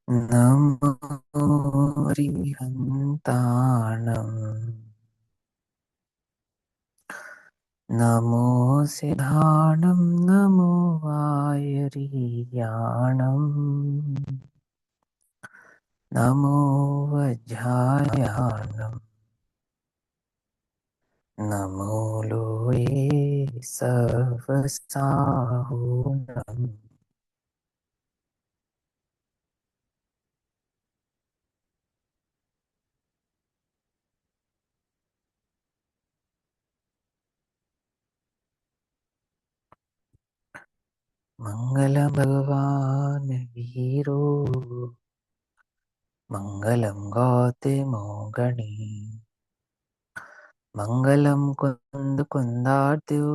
नमो रिहन्ताणम् नमो सिद्धाणं नमो वायरियाणम् नमो वज्रायाणम् नमो लोये सर्वसाहूणम् मङ्गलं भगवान् वीरो मङ्गलं गौतमो गणी मङ्गलं कुन्दकुन्दार्त्यो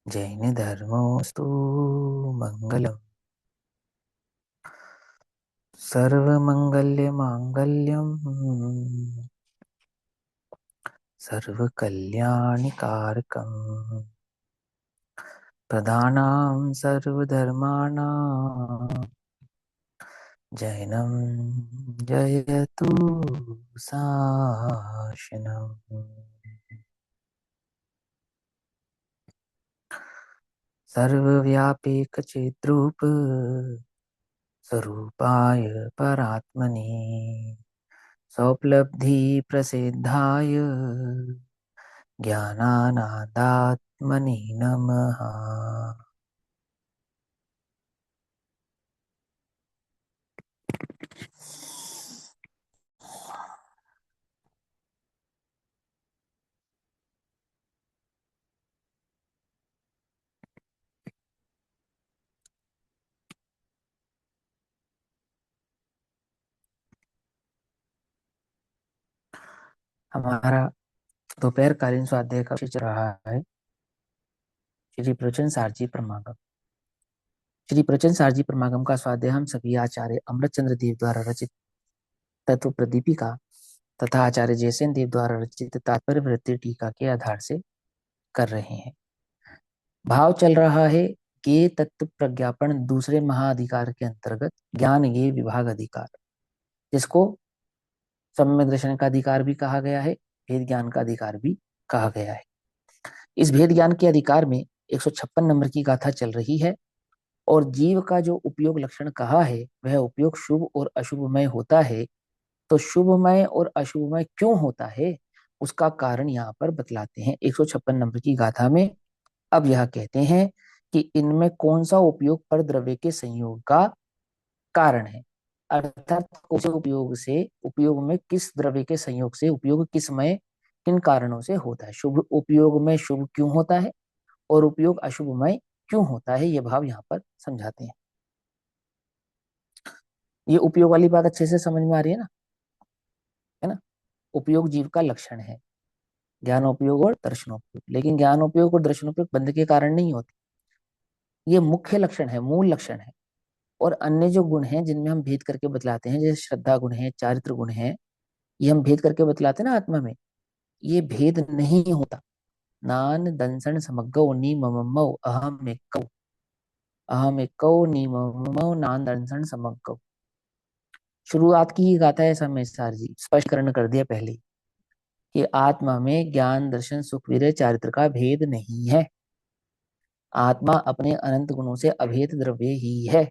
जैनधर्मोऽस्तु मङ्गलम् सर्वमङ्गल्यमाङ्गल्यं सर्वकल्याणिकारकम् प्रधानां सर्वधर्माणां जैनं जयतु शासनम् सर्वव्यापीकचिद्रूप स्वरूपाय परात्मने सौपलब्धि प्रसिद्धाय ज्ञानानंदात्मने नमः। हमारा दोपहर कालीन स्वाध्याय का विषय चल रहा है श्री प्रवचन सारजी प्रमागम। श्री प्रवचन सारजी प्रमागम का स्वाध्याय हम सभी आचार्य अमृतचंद्र देव द्वारा रचित तत्व प्रदीपिका तथा आचार्य जयसेन देव द्वारा रचित तात्पर्य वृत्ति टीका के आधार से कर रहे हैं। भाव चल रहा है कि तत्व प्रज्ञापन दूसरे महाअधिकार के अंतर्गत ज्ञान ये विभाग अधिकार, जिसको सम्यक दर्शन का अधिकार भी कहा गया है, भेद ज्ञान का अधिकार भी कहा गया है। इस भेद ज्ञान के अधिकार में 156 नंबर की गाथा चल रही है और जीव का जो उपयोग लक्षण कहा है वह उपयोग शुभ और अशुभमय होता है। तो शुभमय और अशुभमय क्यों होता है उसका कारण यहाँ पर बतलाते हैं 156 नंबर की गाथा में। अब यह कहते हैं कि इनमें कौन सा उपयोग पर द्रव्य के संयोग का कारण है, अर्थात कौन से उपयोग में किस द्रव्य के संयोग से उपयोग किसमय किन कारणों से होता है। शुभ उपयोग में शुभ क्यों होता है और उपयोग अशुभमय क्यों होता है, ये भाव यहाँ पर समझाते हैं। ये उपयोग वाली बात अच्छे से समझ में आ रही है ना। उपयोग जीव का लक्षण है, ज्ञानोपयोग और दर्शनोपयोग, लेकिन ज्ञानोपयोग और दर्शनोपयोग बंध के कारण नहीं होते। ये मुख्य लक्षण है, मूल लक्षण है। और अन्य जो गुण हैं जिनमें हम भेद करके बतलाते हैं, जैसे श्रद्धा गुण है, चारित्र गुण है, ये हम भेद करके बतलाते हैं ना आत्मा में, ये भेद नहीं होता। नान दंसन समग्गो नी मममौ अहम एकौ नी मममौ नान दंसन समग्गो। शुरुआत की ही गाथा है समय सार जी स्पष्टकरण कर दिया पहले कि आत्मा में ज्ञान दर्शन सुख विरय चारित्र का भेद नहीं है। आत्मा अपने अनंत गुणों से अभेद द्रव्य ही है।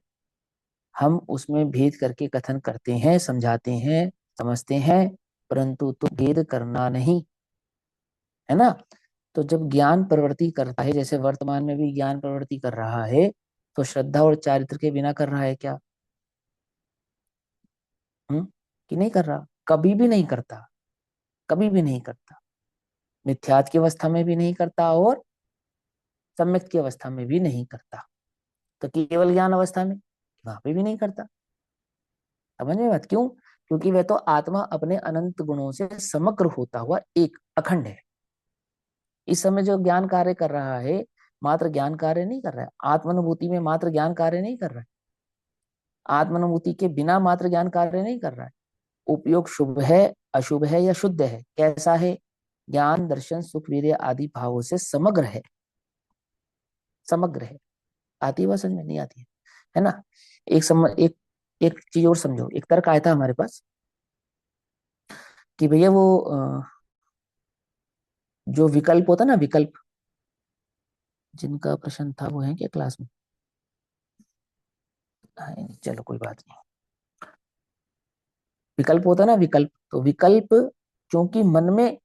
हम उसमें भेद करके कथन करते हैं, समझाते हैं, समझते हैं, परंतु तो भेद करना नहीं है ना। तो जब ज्ञान प्रवृत्ति करता है, जैसे वर्तमान में भी ज्ञान प्रवृत्ति कर रहा है, तो श्रद्धा और चारित्र के बिना कर रहा है क्या? कि नहीं कर रहा? कभी भी नहीं करता, कभी भी नहीं करता। मिथ्यात्व की अवस्था में भी नहीं करता और सम्यक की अवस्था में भी नहीं करता। तो केवल ज्ञान अवस्था में वहां पे भी नहीं करता। समझ में बात क्यों? क्योंकि वह तो आत्मा अपने अनंत गुणों से समग्र होता हुआ एक अखंड है। इस समय जो ज्ञान कार्य कर रहा है, मात्र ज्ञान कार्य नहीं कर रहा है। आत्मानुभूति में मात्र ज्ञान कार्य नहीं कर रहा है। आत्मानुभूति के बिना मात्र ज्ञान कार्य नहीं कर रहा है। उपयोग शुभ है, अशुभ है या शुद्ध है, कैसा है? ज्ञान दर्शन सुख वीर्य आदि भावों से समग्र है, समग्र है। आती है बात समझ में? नहीं आती है ना। एक एक चीज और समझो, एक तर्क आया था हमारे पास कि भैया वो जो विकल्प होता ना, विकल्प, जिनका प्रश्न था वो है क्या क्लास में? नहीं, चलो कोई बात नहीं। विकल्प होता ना, विकल्प, तो विकल्प क्योंकि मन में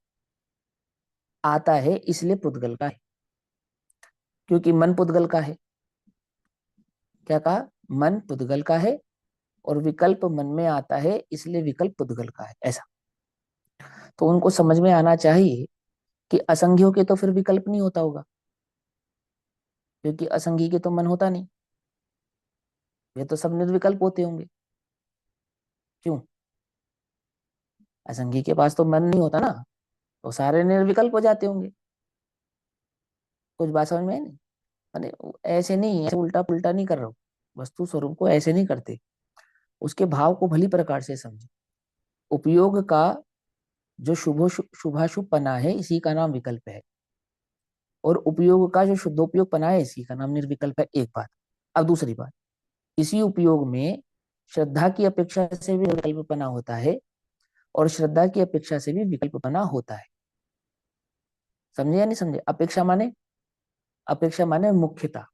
आता है इसलिए पुद्गल का है। क्योंकि मन पुद्गल का है, क्या कहा? मन पुद्गल का है, और विकल्प मन में आता है इसलिए विकल्प पुद्गल का है, ऐसा। तो उनको समझ में आना चाहिए कि असंज्ञों के तो फिर विकल्प नहीं होता होगा, क्योंकि असंज्ञ के तो मन होता नहीं, वे तो सब निर्विकल्प होते होंगे। क्यों? असंज्ञ के पास तो मन नहीं होता ना, तो सारे निर्विकल्प हो जाते होंगे। कुछ बात समझ में आई नहीं? माने ऐसे नहीं, ऐसे उल्टा पुल्टा नहीं कर रहा हूं, वस्तु स्वरूप को ऐसे नहीं करते, उसके भाव को भली प्रकार से समझे। उपयोग का जो शुभाशुभ पना है, इसी का नाम विकल्प है, और उपयोग का जो शुद्धोपयोग पना है, इसी का नाम निर्विकल्प है। एक बात। अब दूसरी बात, इसी उपयोग में श्रद्धा की अपेक्षा से भी विकल्पना होता है, और श्रद्धा की अपेक्षा से भी विकल्पना होता है। समझे या नहीं समझे? अपेक्षा माने, अपेक्षा माने मुख्यता।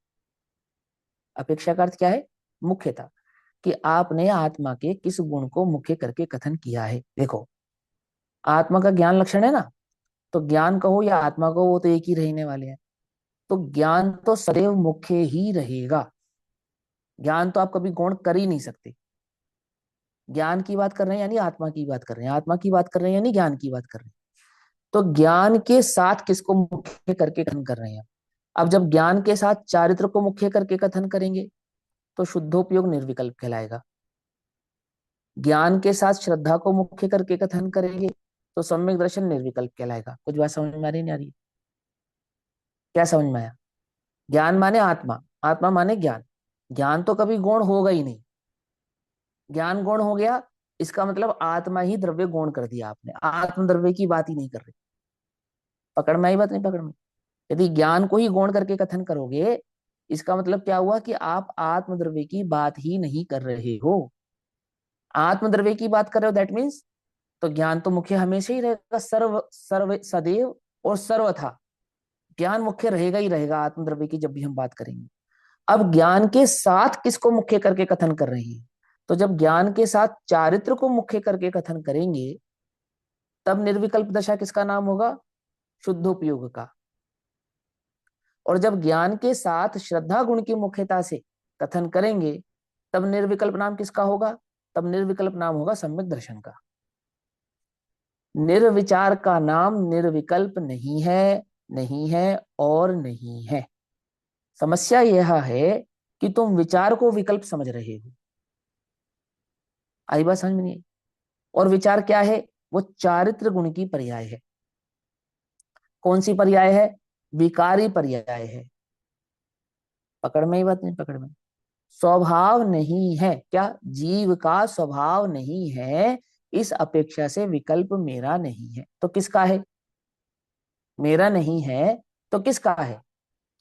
अपेक्षा का अर्थ क्या है? मुख्यता। कि आपने आत्मा के किस गुण को मुख्य करके कथन किया है। देखो, आत्मा का ज्ञान लक्षण है ना, तो ज्ञान कहो या आत्मा कहो, वो तो एक ही रहने वाले हैं। तो ज्ञान तो सदैव मुख्य ही रहेगा। ज्ञान तो आप कभी गौण कर ही नहीं सकते। ज्ञान की बात कर रहे हैं यानी आत्मा की बात कर रहे हैं, आत्मा की बात कर रहे हैं यानी ज्ञान की बात कर रहे हैं। तो ज्ञान के साथ किसको मुख्य करके कथन कर रहे हैं? अब जब ज्ञान के साथ चारित्र को मुख्य करके कथन करेंगे तो शुद्धोपयोग निर्विकल्प कहलाएगा। ज्ञान के साथ श्रद्धा को मुख्य करके कथन करेंगे तो सम्यक दर्शन निर्विकल्प कहलाएगा। कुछ बात समझ में आ रही नहीं आ रही? क्या समझ में आया? ज्ञान माने आत्मा, आत्मा माने ज्ञान। ज्ञान तो कभी गौण होगा ही नहीं। ज्ञान गौण हो गया, इसका मतलब आत्मा ही द्रव्य गौण कर दिया आपने, आत्म द्रव्य की बात ही नहीं कर रहे। पकड़ में आई बात नहीं? पकड़ में? यदि ज्ञान को ही गौण करके कथन करोगे, इसका मतलब क्या हुआ कि आप आत्मद्रव्य की बात ही नहीं कर रहे हो। आत्मद्रव्य की बात कर रहे हो, दैट मीन्स तो ज्ञान तो मुख्य हमेशा ही रहेगा, सर्व सर्व सदैव और सर्वथा ज्ञान मुख्य रहेगा ही रहेगा आत्मद्रव्य की, जब भी हम बात करेंगे। अब ज्ञान के साथ किसको मुख्य करके कथन कर रहे हैं? तो जब ज्ञान के साथ चारित्र को मुख्य करके कथन करेंगे, तब निर्विकल्प दशा किसका नाम होगा? शुद्धोपयोग का। और जब ज्ञान के साथ श्रद्धा गुण की मुख्यता से कथन करेंगे, तब निर्विकल्प नाम किसका होगा? तब निर्विकल्प नाम होगा सम्यक दर्शन का। निर्विचार का नाम निर्विकल्प नहीं है, नहीं है और नहीं है। समस्या यह है कि तुम विचार को विकल्प समझ रहे हो। आई बात समझ में नहीं आई? और विचार क्या है? वो चारित्र गुण की पर्याय है। कौन सी पर्याय है? विकारी पर्याय है। पकड़ में ही बात नहीं? पकड़ में? स्वभाव नहीं है, क्या जीव का स्वभाव नहीं है, इस अपेक्षा से विकल्प मेरा नहीं है। तो किसका है? मेरा नहीं है तो किसका है?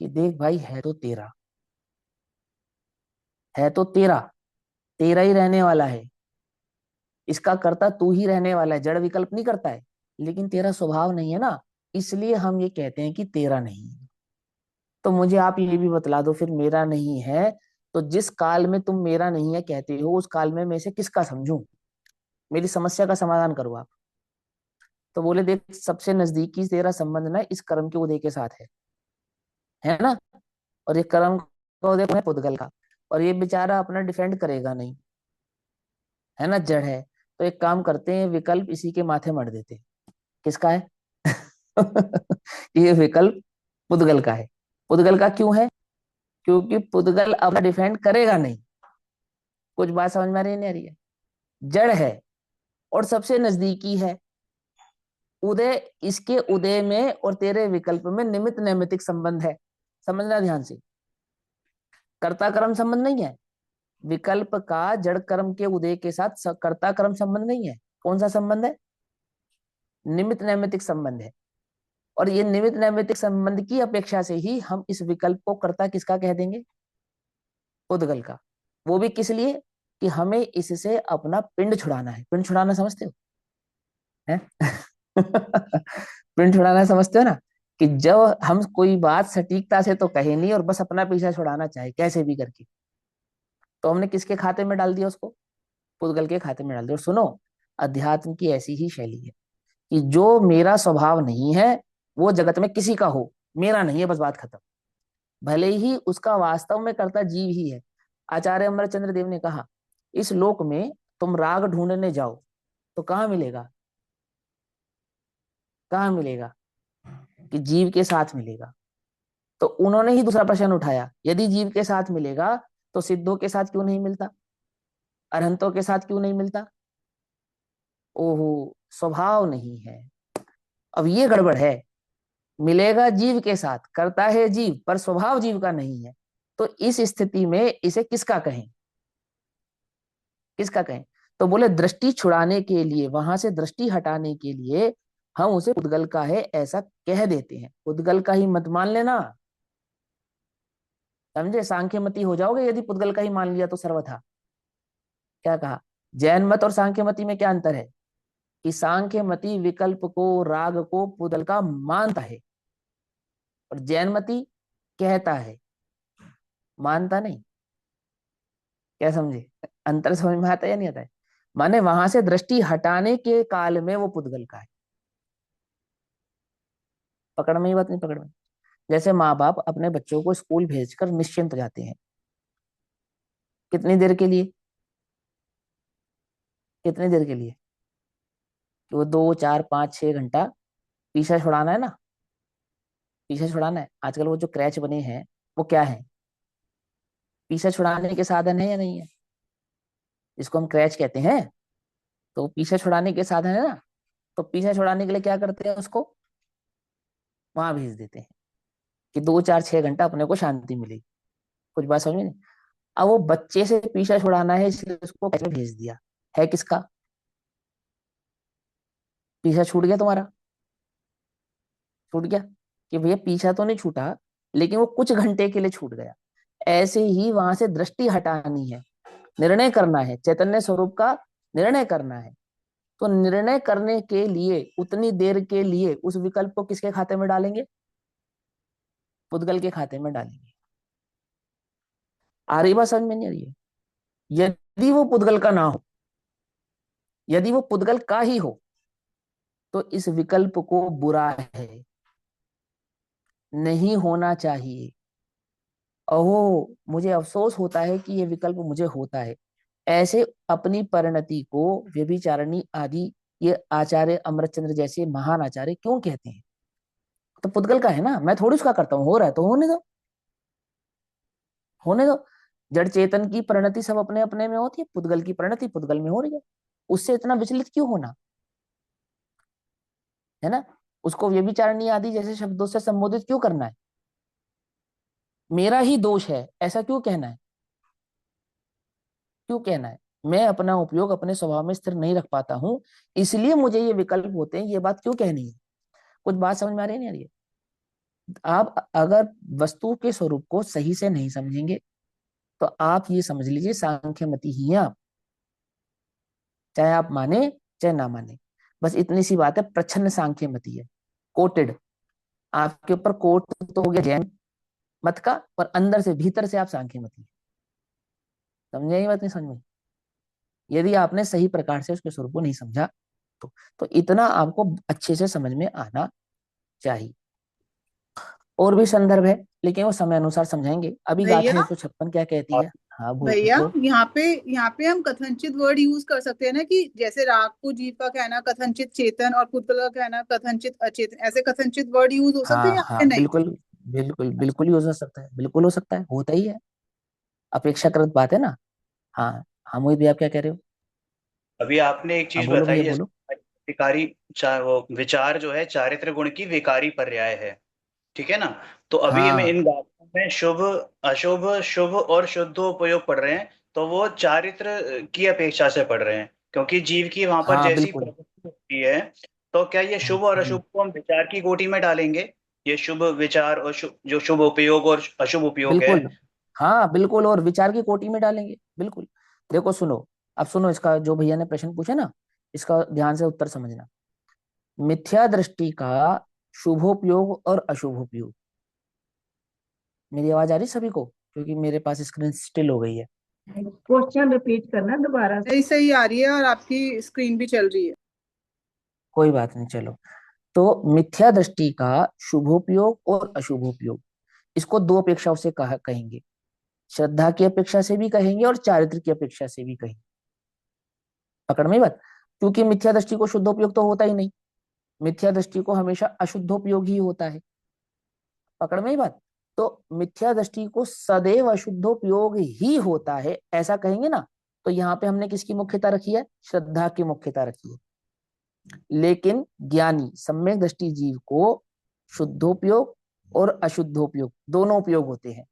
कि देख भाई, है तो तेरा, है तो तेरा, तेरा ही रहने वाला है। इसका कर्ता तू ही रहने वाला है, जड़ विकल्प नहीं करता है। लेकिन तेरा स्वभाव नहीं है ना, इसलिए हम ये कहते हैं कि तेरा नहीं है। तो मुझे आप ये भी बतला दो फिर, मेरा नहीं है तो जिस काल में तुम मेरा नहीं है कहते हो, उस काल में मैं से किसका समझूं? मेरी समस्या का समाधान करो आप। तो बोले देख, सबसे नजदीकी तेरा संबंध ना इस कर्म के उदय के साथ है ना? और ये कर्म का उदय है पुद्गल का, और ये बेचारा अपना डिफेंड करेगा नहीं, है ना, जड़ है। तो एक काम करते हैं, विकल्प इसी के माथे मर देते हैं। किसका है? ये विकल्प पुद्गल का है। पुद्गल का क्यों है? क्योंकि पुद्गल अपना डिफेंड करेगा नहीं। कुछ बात समझ में आ रही है नहीं आ रही है? जड़ है और सबसे नजदीकी है। उदय, इसके उदय में और तेरे विकल्प में निमित्त नैमित्तिक संबंध है। समझना ध्यान से। कर्ता कर्म संबंध नहीं है। विकल्प का जड़ कर्म के उदय के साथ कर्ता कर्म संबंध नहीं है। कौन सा संबंध है? निमित्त नैमित्तिक संबंध है। और ये निमित्त नैमित्तिक संबंध की अपेक्षा से ही हम इस विकल्प को कर्ता किसका कह देंगे? उद्गल का। वो भी किस लिए? कि हमें इससे अपना पिंड छुड़ाना है। पिंड छुड़ाना समझते हो? है? पिंड छुड़ाना समझते हो ना, कि जब हम कोई बात सटीकता से तो कहे नहीं और बस अपना पीछा छुड़ाना चाहे कैसे भी करके, तो हमने किसके खाते में डाल दिया उसको? पुद्गल के खाते में डाल दिया। और सुनो, अध्यात्म की ऐसी ही शैली है कि जो मेरा स्वभाव नहीं है वो जगत में किसी का हो, मेरा नहीं है, बस बात खत्म। भले ही उसका वास्तव में कर्ता जीव ही है। आचार्य अमरचंद्र देव ने कहा, इस लोक में तुम राग ढूंढने जाओ तो कहाँ मिलेगा? कहाँ मिलेगा? कि जीव के साथ मिलेगा। तो उन्होंने ही दूसरा प्रश्न उठाया, यदि जीव के साथ मिलेगा तो सिद्धों के साथ क्यों नहीं मिलता? अरहंतों के साथ क्यों नहीं मिलता? ओहो, स्वभाव नहीं है। अब ये गड़बड़ है। मिलेगा जीव के साथ, करता है जीव, पर स्वभाव जीव का नहीं है। तो इस स्थिति में इसे किसका कहें? किसका कहें? तो बोले दृष्टि छुड़ाने के लिए, वहां से दृष्टि हटाने के लिए हम उसे पुद्गल का है ऐसा कह देते हैं। पुद्गल का ही मत मान लेना, समझे? सांख्य मती हो जाओगे यदि पुद्गल का ही मान लिया तो सर्वथा। क्या कहा? जैन मत और सांख्य मती में क्या अंतर है? कि सांख्य मती विकल्प को, राग को पुद्गल का मानता है, और जैन मती कहता है, मानता नहीं। क्या समझे? अंतर समझ में आता है या नहीं आता है? माने वहां से दृष्टि हटाने के काल में वो पुद्गल का है। पकड़ में ही बात नहीं? पकड़ में। जैसे माँ बाप अपने बच्चों को स्कूल भेजकर निश्चिंत जाते हैं, कितनी देर के लिए? कितनी देर के लिए? कि वो 2 4 5 6 घंटा पीछा छुड़ाना है ना, पीछा छुड़ाना है। आजकल वो जो क्रैच बने हैं वो क्या है? पीछा छुड़ाने के साधन है या नहीं है? जिसको हम क्रैच कहते हैं, तो वो पीछा छुड़ाने के साधन है ना। तो पीछा छुड़ाने के लिए क्या करते हैं? उसको वहां भेज देते हैं कि 2 4 6 घंटा अपने को शांति मिलेगी। कुछ बात समझ में नहीं? अब वो बच्चे से पीछा छुड़ाना है इसलिए उसको क्रैच में भेज दिया। है किसका? पीछा छूट गया तुम्हारा? छूट गया? कि भैया पीछा तो नहीं छूटा, लेकिन वो कुछ घंटे के लिए छूट गया। ऐसे ही वहां से दृष्टि हटानी है, निर्णय करना है, चैतन्य स्वरूप का निर्णय करना है। तो निर्णय करने के लिए उतनी देर के लिए उस विकल्प को किसके खाते में डालेंगे? पुद्गल के खाते में डालेंगे। आ रही बात समझ में नहीं आ रही है? यदि वो पुद्गल का ना हो, यदि वो पुद्गल का ही हो, तो इस विकल्प को बुरा है, नहीं होना चाहिए। अहो, मुझे अफसोस होता है कि ये विकल्प मुझे होता है। ऐसे अपनी परिणति को व्यभिचारिणी आदि ये आचार्य अमृतचंद्र जैसे महान आचार्य क्यों कहते हैं? तो पुद्गल का है ना, मैं थोड़ी उसका करता हूँ। हो रहा है तो होने दो, होने दो। जड़ चेतन की परिणति सब अपने अपने में होती है, पुद्गल की परिणति पुद्गल में हो रही है। उससे इतना विचलित क्यों होना? है ना? उसको व्यभिचारिणी आदि जैसे शब्दों से संबोधित क्यों करना है? मेरा ही दोष है ऐसा क्यों कहना है? क्यों कहना है? मैं अपना उपयोग अपने स्वभाव में स्थिर नहीं रख पाता हूं, इसलिए मुझे ये विकल्प होते हैं, ये बात क्यों कहनी है? कुछ बात समझ में आ रही है नहीं आ रही है? आप अगर वस्तु के स्वरूप को सही से नहीं समझेंगे तो आप ये समझ लीजिए सांख्य मती ही हैं आप, चाहे आप माने चाहे ना माने। बस इतनी सी बात है, प्रच्छन्न सांख्य मती है, कोटेड। आपके ऊपर कोट तो हो गया जैन मत का, पर अंदर से भीतर से आप सांख्य मती हैं। समझे? ये बात नहीं समझ में? यदि आपने सही प्रकार से उसके स्वरूप को नहीं समझा तो इतना आपको अच्छे से समझ में आना चाहिए। और भी संदर्भ है, लेकिन वो समय अनुसार समझाएंगे। अभी गाथा भैया 156 क्या कहती और है? हाँ भैया, बोलो। यहाँ पे हम कथनचित वर्ड यूज कर सकते हैं ना, कि जैसे राग को जीव का कहना कथनचित चेतन और पुतल का कहना कथनचित अचेतन, ऐसे कथनचित वर्ड यूज हो सकते हैं हाँ यहाँ पे? हाँ, नहीं? बिल्कुल बिल्कुल बिल्कुल ही हो सकता है, बिल्कुल हो सकता है, होता ही है। अपेक्षाकृत बात है ना। हाँ हाँ, मोहित भी आप क्या कह रहे हो? अभी आपने एक हाँ चीज बोलो बताई, भैया जैसे बोलो। विकारी वो विचार जो है चारित्र गुण की विकारी पर्याय है, ठीक है ना। तो अभी हमें हाँ इन गाथाओं में शुभ, अशुभ, शुभ और शुद्ध उपयोग पढ़ रहे हैं, तो वो चारित्र की अपेक्षा से पढ़ रहे हैं, क्योंकि जीव की वहां पर हाँ जैसी बिल्कुल। प्रवृत्ति होती है। तो क्या ये शुभ और जी अशुभ को हम विचार की कोटि में डालेंगे? ये शुभ विचार और जो शुभ उपयोग और अशुभ उपयोग है। बिल्कुल। हाँ बिल्कुल, और विचार की कोटि में डालेंगे बिल्कुल। देखो सुनो, अब सुनो इसका, जो भैया ने प्रश्न पूछा ना, इसका ध्यान से उत्तर समझना। मिथ्या दृष्टि का शुभोपयोग और अशुभोपयोग। मेरी आवाज आ रही सभी को? क्योंकि मेरे पास स्क्रीन स्टिल हो गई है। क्वेश्चन रिपीट करना दोबारा से। सही सही आ रही है और आपकी स्क्रीन भी चल रही है। कोई बात नहीं, चलो। तो मिथ्या दृष्टि का शुभोपयोग और अशुभोपयोग, इसको दो अपेक्षाओं से कहेंगे। श्रद्धा की अपेक्षा से भी कहेंगे और चारित्र की अपेक्षा से भी कहेंगे। पकड़ में बात? क्योंकि मिथ्या दृष्टि को शुद्धोपयोग तो होता ही नहीं, मिथ्या दृष्टि को हमेशा अशुद्धोपयोग ही होता है। पकड़ में ही बात? तो मिथ्या दृष्टि को सदैव अशुद्धोपयोग ही होता है, ऐसा कहेंगे ना। तो यहाँ पे हमने किसकी मुख्यता रखी है? श्रद्धा की मुख्यता रखी है। लेकिन ज्ञानी सम्यक दृष्टि जीव को शुद्धोपयोग और अशुद्धोपयोग दोनों उपयोग होते हैं।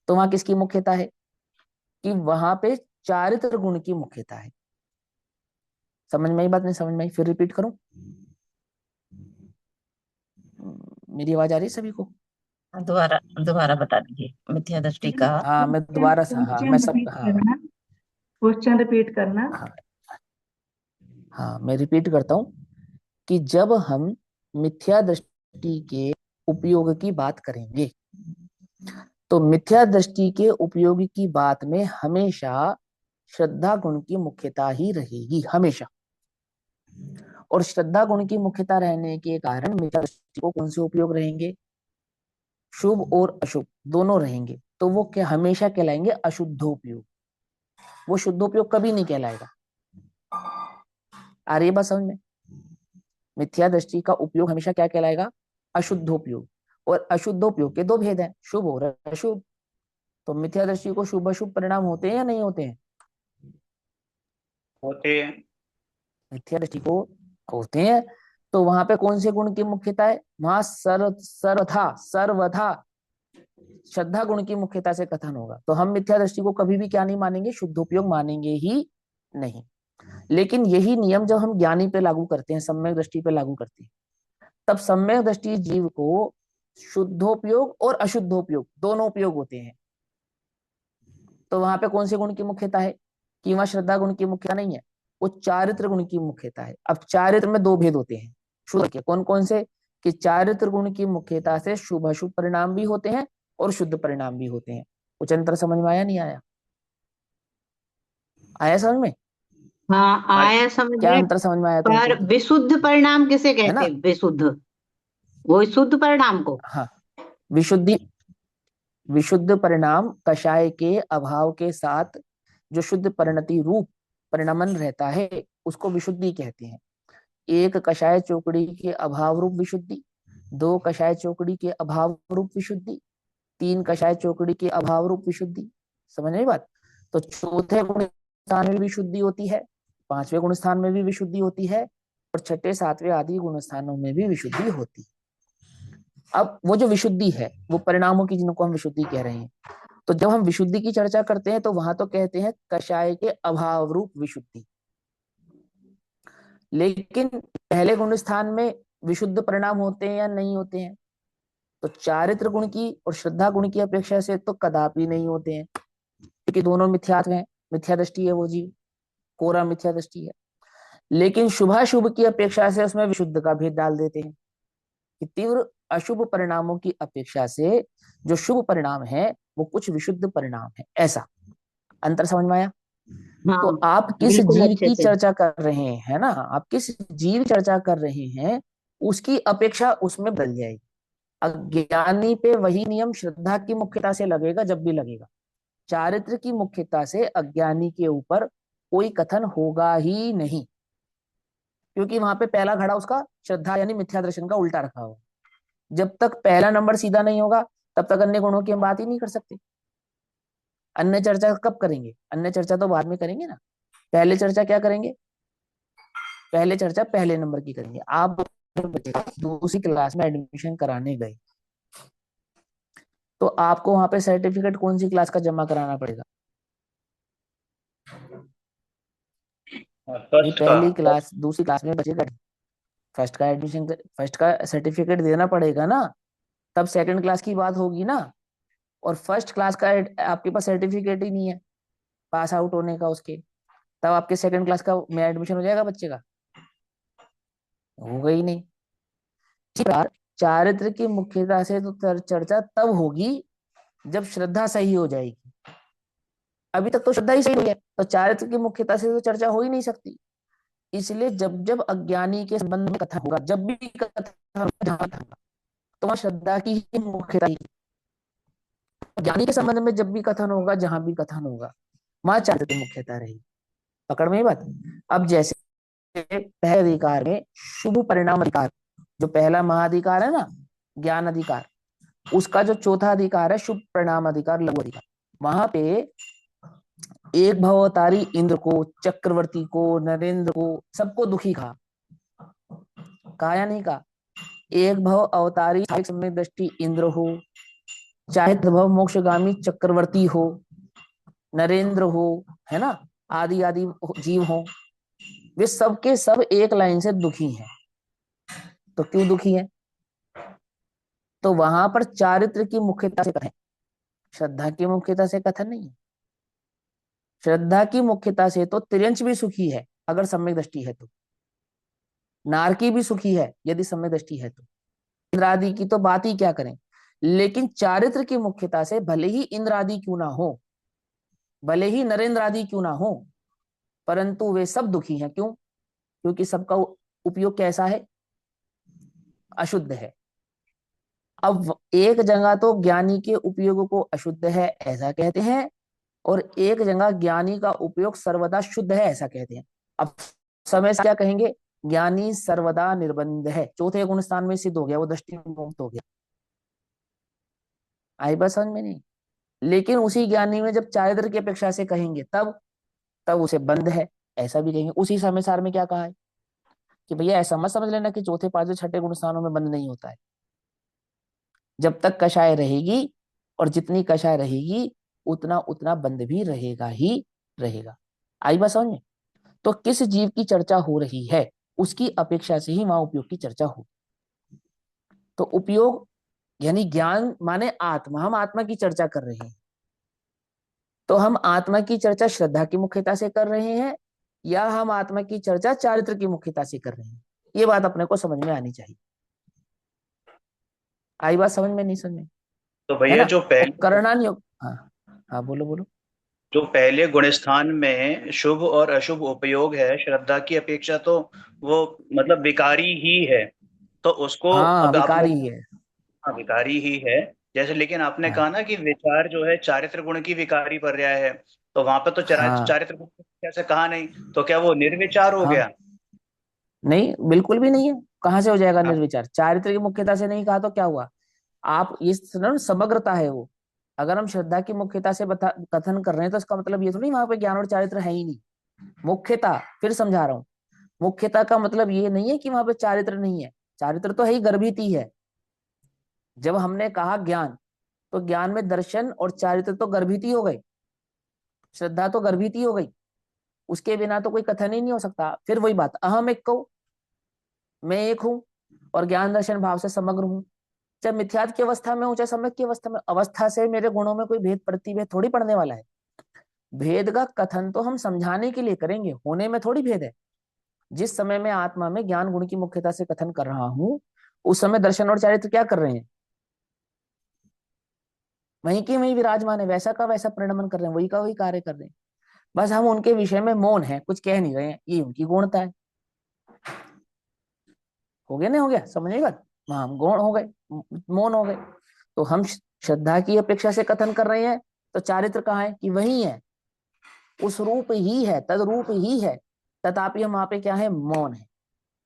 तो वहां किसकी मुख्यता है? कि वहां पे चारित्र गुण की मुख्यता है। समझ में आई बात? नहीं समझ में आई? फिर रिपीट करूं? मेरी आवाज आ रही है सभी को? दोबारा दोबारा बता दीजिए। मिथ्या दृष्टि का हाँ मैं दोबारा सा, हाँ मैं सब, हाँ क्वेश्चन रिपीट करना। हाँ हाँ मैं रिपीट करता हूँ कि जब हम मिथ्या दृष्टि के उपयोग की बात करेंगे, तो मिथ्या दृष्टि के उपयोग की बात में हमेशा श्रद्धा गुण की मुख्यता ही रहेगी, हमेशा। और श्रद्धा गुण की मुख्यता रहने के कारण मिथ्या दृष्टि को कौन से उपयोग रहेंगे? शुभ और अशुभ दोनों रहेंगे। तो वो क्या हमेशा कहलाएंगे? अशुद्धोपयोग। वो शुद्धोपयोग कभी नहीं कहलाएगा। आ रही है बात समझ में? मिथ्या दृष्टि का उपयोग हमेशा क्या कहलाएगा? अशुद्धोपयोग। और अशुद्धोपयोग के दो भेद हैं, शुभ और अशुभ। तो मिथ्या दृष्टि को शुभ अशुभ परिणाम होते हैं या नहीं होते हैं? होते हैं। मिथ्या दृष्टि को होते हैं। तो वहां पे कौन से गुण की मुख्यता है? वहां सर्वथा श्रद्धा गुण की मुख्यता से कथन होगा। तो हम मिथ्या दृष्टि को कभी भी क्या नहीं मानेंगे? शुद्धोपयोग मानेंगे ही नहीं। लेकिन यही नियम जब हम ज्ञानी पे लागू करते हैं, सम्यक दृष्टि पे लागू करते हैं, तब सम्यक दृष्टि जीव को शुद्धोपयोग और अशुद्धोपयोग दोनों उपयोग होते हैं। तो वहां पे कौन से गुण की मुख्यता है? कि वहां श्रद्धा गुण की मुख्यता नहीं है, वो चारित्र गुण की मुख्यता है। अब चारित्र में दो भेद होते हैं शुद्ध के, कौन कौन से? कि चारित्र गुण की मुख्यता से शुभ अशुभ परिणाम भी होते हैं और शुद्ध परिणाम भी होते हैं। कुछ अंतर समझ में आया नहीं आया? आया समझ में? हाँ आया समझ क्या में। अंतर समझ में आया तुमको? पर विशुद्ध परिणाम किसे है कहते ना? हैं? विशुद्ध, वो शुद्ध परिणाम को। हाँ, विशुद्धि, विशुद्ध परिणाम कषाय के अभाव के साथ जो शुद्ध परिणति रूप परिणमन रहता है, उसको विशुद्धि कहते हैं। एक कषाय चौकड़ी के अभाव रूप विशुद्धि, दो कषाय चौकड़ी के अभाव रूप विशुद्धि, तीन कषाय चौकड़ी के अभाव रूप विशुद्धि। समझ में बात? तो चौथे गुण स्थान में भी विशुद्धि होती है, पांचवें गुण स्थान में भी विशुद्धि होती है, और छठे सातवें आदि गुण स्थानों में भी विशुद्धि होती है। अब वो जो विशुद्धि है वो परिणामों की, जिनको हम विशुद्धि कह रहे हैं। तो जब हम विशुद्धि की चर्चा करते हैं तो वहां तो कहते हैं कषाय के अभाव रूप विशुद्धि। लेकिन पहले गुण स्थान में विशुद्ध परिणाम होते हैं या नहीं होते हैं? तो चारित्र गुण की और श्रद्धा गुण की अपेक्षा से तो कदापि नहीं होते हैं, क्योंकि दोनों मिथ्यात्व हैं। मिथ्या दृष्टि है वो जीव, कोरा मिथ्या दृष्टि है। लेकिन शुभाशुभ की अपेक्षा से उसमें विशुद्ध का भेद डाल देते हैं कि तीव्र अशुभ परिणामों की अपेक्षा से जो शुभ परिणाम है वो कुछ विशुद्ध परिणाम है। ऐसा अंतर समझ में आया? हाँ तो आप किस बिल्कुल जीव अच्छे की से। चर्चा कर रहे हैं ना, आप किस जीव चर्चा कर रहे हैं, उसकी अपेक्षा उसमें बदल जाएगी। अज्ञानी पे वही नियम श्रद्धा की मुख्यता से लगेगा जब भी लगेगा, चारित्र की मुख्यता से अज्ञानी के ऊपर कोई कथन होगा ही नहीं, क्योंकि वहां पे पहला घड़ा उसका श्रद्धा यानी मिथ्या दर्शन का उल्टा रखा हुआ। जब तक पहला नंबर सीधा नहीं होगा तब तक अन्य गुणों की हम बात ही नहीं कर सकते। अन्य चर्चा कब करेंगे? अन्य चर्चा तो बाद में करेंगे ना। पहले चर्चा क्या करेंगे? पहले चर्चा पहले नंबर की करेंगे। आप दूसरी क्लास में एडमिशन कराने गए तो आपको वहां पे सर्टिफिकेट कौन सी क्लास का जमा कराना पड़ेगा? ये फर्स्ट का। पहली क्लास दूसरी क्लास में बचेगा, फर्स्ट का एडमिशन, फर्स्ट का सर्टिफिकेट देना पड़ेगा ना, तब सेकंड क्लास की बात होगी ना। और फर्स्ट क्लास का आपके पास सर्टिफिकेट ही नहीं है पास आउट होने का उसके, तब आपके सेकंड क्लास का में एडमिशन हो जाएगा बच्चे का? होगा ही नहीं। इसी प्रकार चारित्र की मुख्यता से तो चर्चा तब होगी जब श्रद्धा सही हो जाएगी। अभी तक तो श्रद्धा ही सही नहीं है, तो चारित्र की मुख्यता से तो चर्चा हो ही नहीं सकती। इसलिए जब जब अज्ञानी के संबंध में कथन होगा, जब भी कथन होगा, तो वहां श्रद्धा की ही मुख्यता ही। ज्ञानी के संबंध में जब भी कथन होगा, जहां भी कथन होगा, वहां चारित्र की मुख्यता रहेगी। पकड़ में ही बात। अब जैसे पहले अधिकार में शुभ परिणाम अधिकार, जो पहला महाधिकार है ना, ज्ञान अधिकार, उसका जो चौथा अधिकार है शुभ परिणाम अधिकार, लघु अधिकार, वहां पे एक भवतारी इंद्र को, चक्रवर्ती को, नरेंद्र को, सबको दुखी कहा या नहीं कहा? एक भव अवतारी सम्यक दृष्टि इंद्र हो, चाहे भव मोक्षगामी चक्रवर्ती हो, नरेंद्र हो, है ना, आदि आदि जीव हो, वे सबके सब एक लाइन से दुखी हैं। तो क्यों दुखी हैं? तो वहां पर चारित्र की मुख्यता से कथन, श्रद्धा की मुख्यता से कथन नहीं है। श्रद्धा की मुख्यता से तो तिर्यंच भी सुखी है अगर सम्यक दृष्टि है तो, नारकी भी सुखी है यदि सम्यक दृष्टि है तो, इंद्र आदि की तो बात ही क्या करें। लेकिन चारित्र की मुख्यता से भले ही इंद्र आदि क्यों ना हो, भले ही नरेंद्र आदि क्यों ना हो, परंतु वे सब दुखी हैं। क्यों? क्योंकि सबका उपयोग कैसा है? अशुद्ध है। अब एक जगह तो ज्ञानी के उपयोग को अशुद्ध है ऐसा कहते हैं, और एक जगह ज्ञानी का उपयोग सर्वदा शुद्ध है ऐसा कहते हैं। अब समय से क्या कहेंगे? ज्ञानी सर्वदा निर्बंध है, चौथे गुण स्थान में सिद्ध हो गया, वो दृष्टि मुक्त हो गया। आई बात समझ में? नहीं। लेकिन उसी ज्ञानी में जब चारित्र की अपेक्षा से कहेंगे तब तब उसे बंद है ऐसा भी कहेंगे। उसी समय सार में क्या कहा है कि भैया ऐसा मत समझ लेना कि चौथे पांचवें छठे गुण स्थानों में बंद नहीं होता है। जब तक कषाय रहेगी, और जितनी कषाय रहेगी उतना उतना बंद भी रहेगा ही रहेगा। आई बात समझ में? तो किस जीव की चर्चा हो रही है उसकी अपेक्षा से ही वहां उपयोग की चर्चा हो। तो उपयोग यानी ज्ञान माने आत्मा, हम आत्मा की चर्चा कर रहे हैं, तो हम आत्मा की चर्चा श्रद्धा की मुख्यता से कर रहे हैं या हम आत्मा की चर्चा चारित्र की मुख्यता से कर रहे हैं? ये बात अपने को समझ में आनी चाहिए। आई बात समझ में? नहीं समझ में? तो है भैया ना? जो तो पहले करना नहीं हो। हाँ हाँ, बोलो बोलो। जो पहले गुणस्थान में शुभ और अशुभ उपयोग है श्रद्धा की अपेक्षा, तो वो मतलब विकारी ही है। तो उसको हाँ अब आपने, विकारी है। हाँ विकारी ही है। जैसे लेकिन आपने हाँ कहा ना कि विचार जो है चारित्र गुण की विकारी पर्याय है, तो वहां पर तो हाँ चारित्र गुण कैसे कहा नहीं, तो क्या वो निर्विचार हो हाँ, गया? नहीं बिल्कुल भी नहीं है। कहाँ से हो जाएगा हाँ निर्विचार? चारित्र की मुख्यता से नहीं कहा तो क्या हुआ? आप ये सुनो ना, समग्रता है वो। अगर हम श्रद्धा की मुख्यता से कथन कर रहे हैं तो इसका मतलब ये तो नहीं वहां पे ज्ञान और चारित्र है ही नहीं। मुख्यता, फिर समझा रहा हूँ, मुख्यता का मतलब ये नहीं है कि वहां पे चारित्र नहीं है। चारित्र तो है ही, गर्भित ही है। जब हमने कहा ज्ञान, तो ज्ञान में दर्शन और चारित्र तो गर्भित ही हो गए, श्रद्धा तो गर्भित ही हो गई। उसके बिना तो कोई कथन ही नहीं हो सकता। फिर वही बात, अहम एक को, मैं एक हूं और ज्ञान दर्शन भाव से समग्र हूं। चाहे मिथ्यात्व की अवस्था में हूं चाहे सम्यक की अवस्था में, अवस्था से मेरे गुणों में कोई भेद प्रतिभेद थोड़ी पड़ने वाला है। भेद का कथन तो हम समझाने के लिए करेंगे, होने में थोड़ी भेद है। जिस समय मैं आत्मा में ज्ञान गुण की मुख्यता से कथन कर रहा हूं, उस समय दर्शन और चारित्र क्या कर रहे हैं? वहीं की वहीं विराजमान है, वैसा का वैसा परिणमन कर रहे हैं, वही का वही कार्य कर रहे हैं। बस हम उनके विषय में मौन है, कुछ कह नहीं रहे हैं, ये उनकी गौणता है। हो गया नहीं? हो गया? समझिएगा। हाँ, हम गौण हो गए, मौन हो गए। तो हम श्रद्धा की अपेक्षा से कथन कर रहे हैं, तो चारित्र कहाँ है? कि वही है, उस रूप ही है, तद रूप ही है, तथापि हम वहां पे क्या है? मौन है।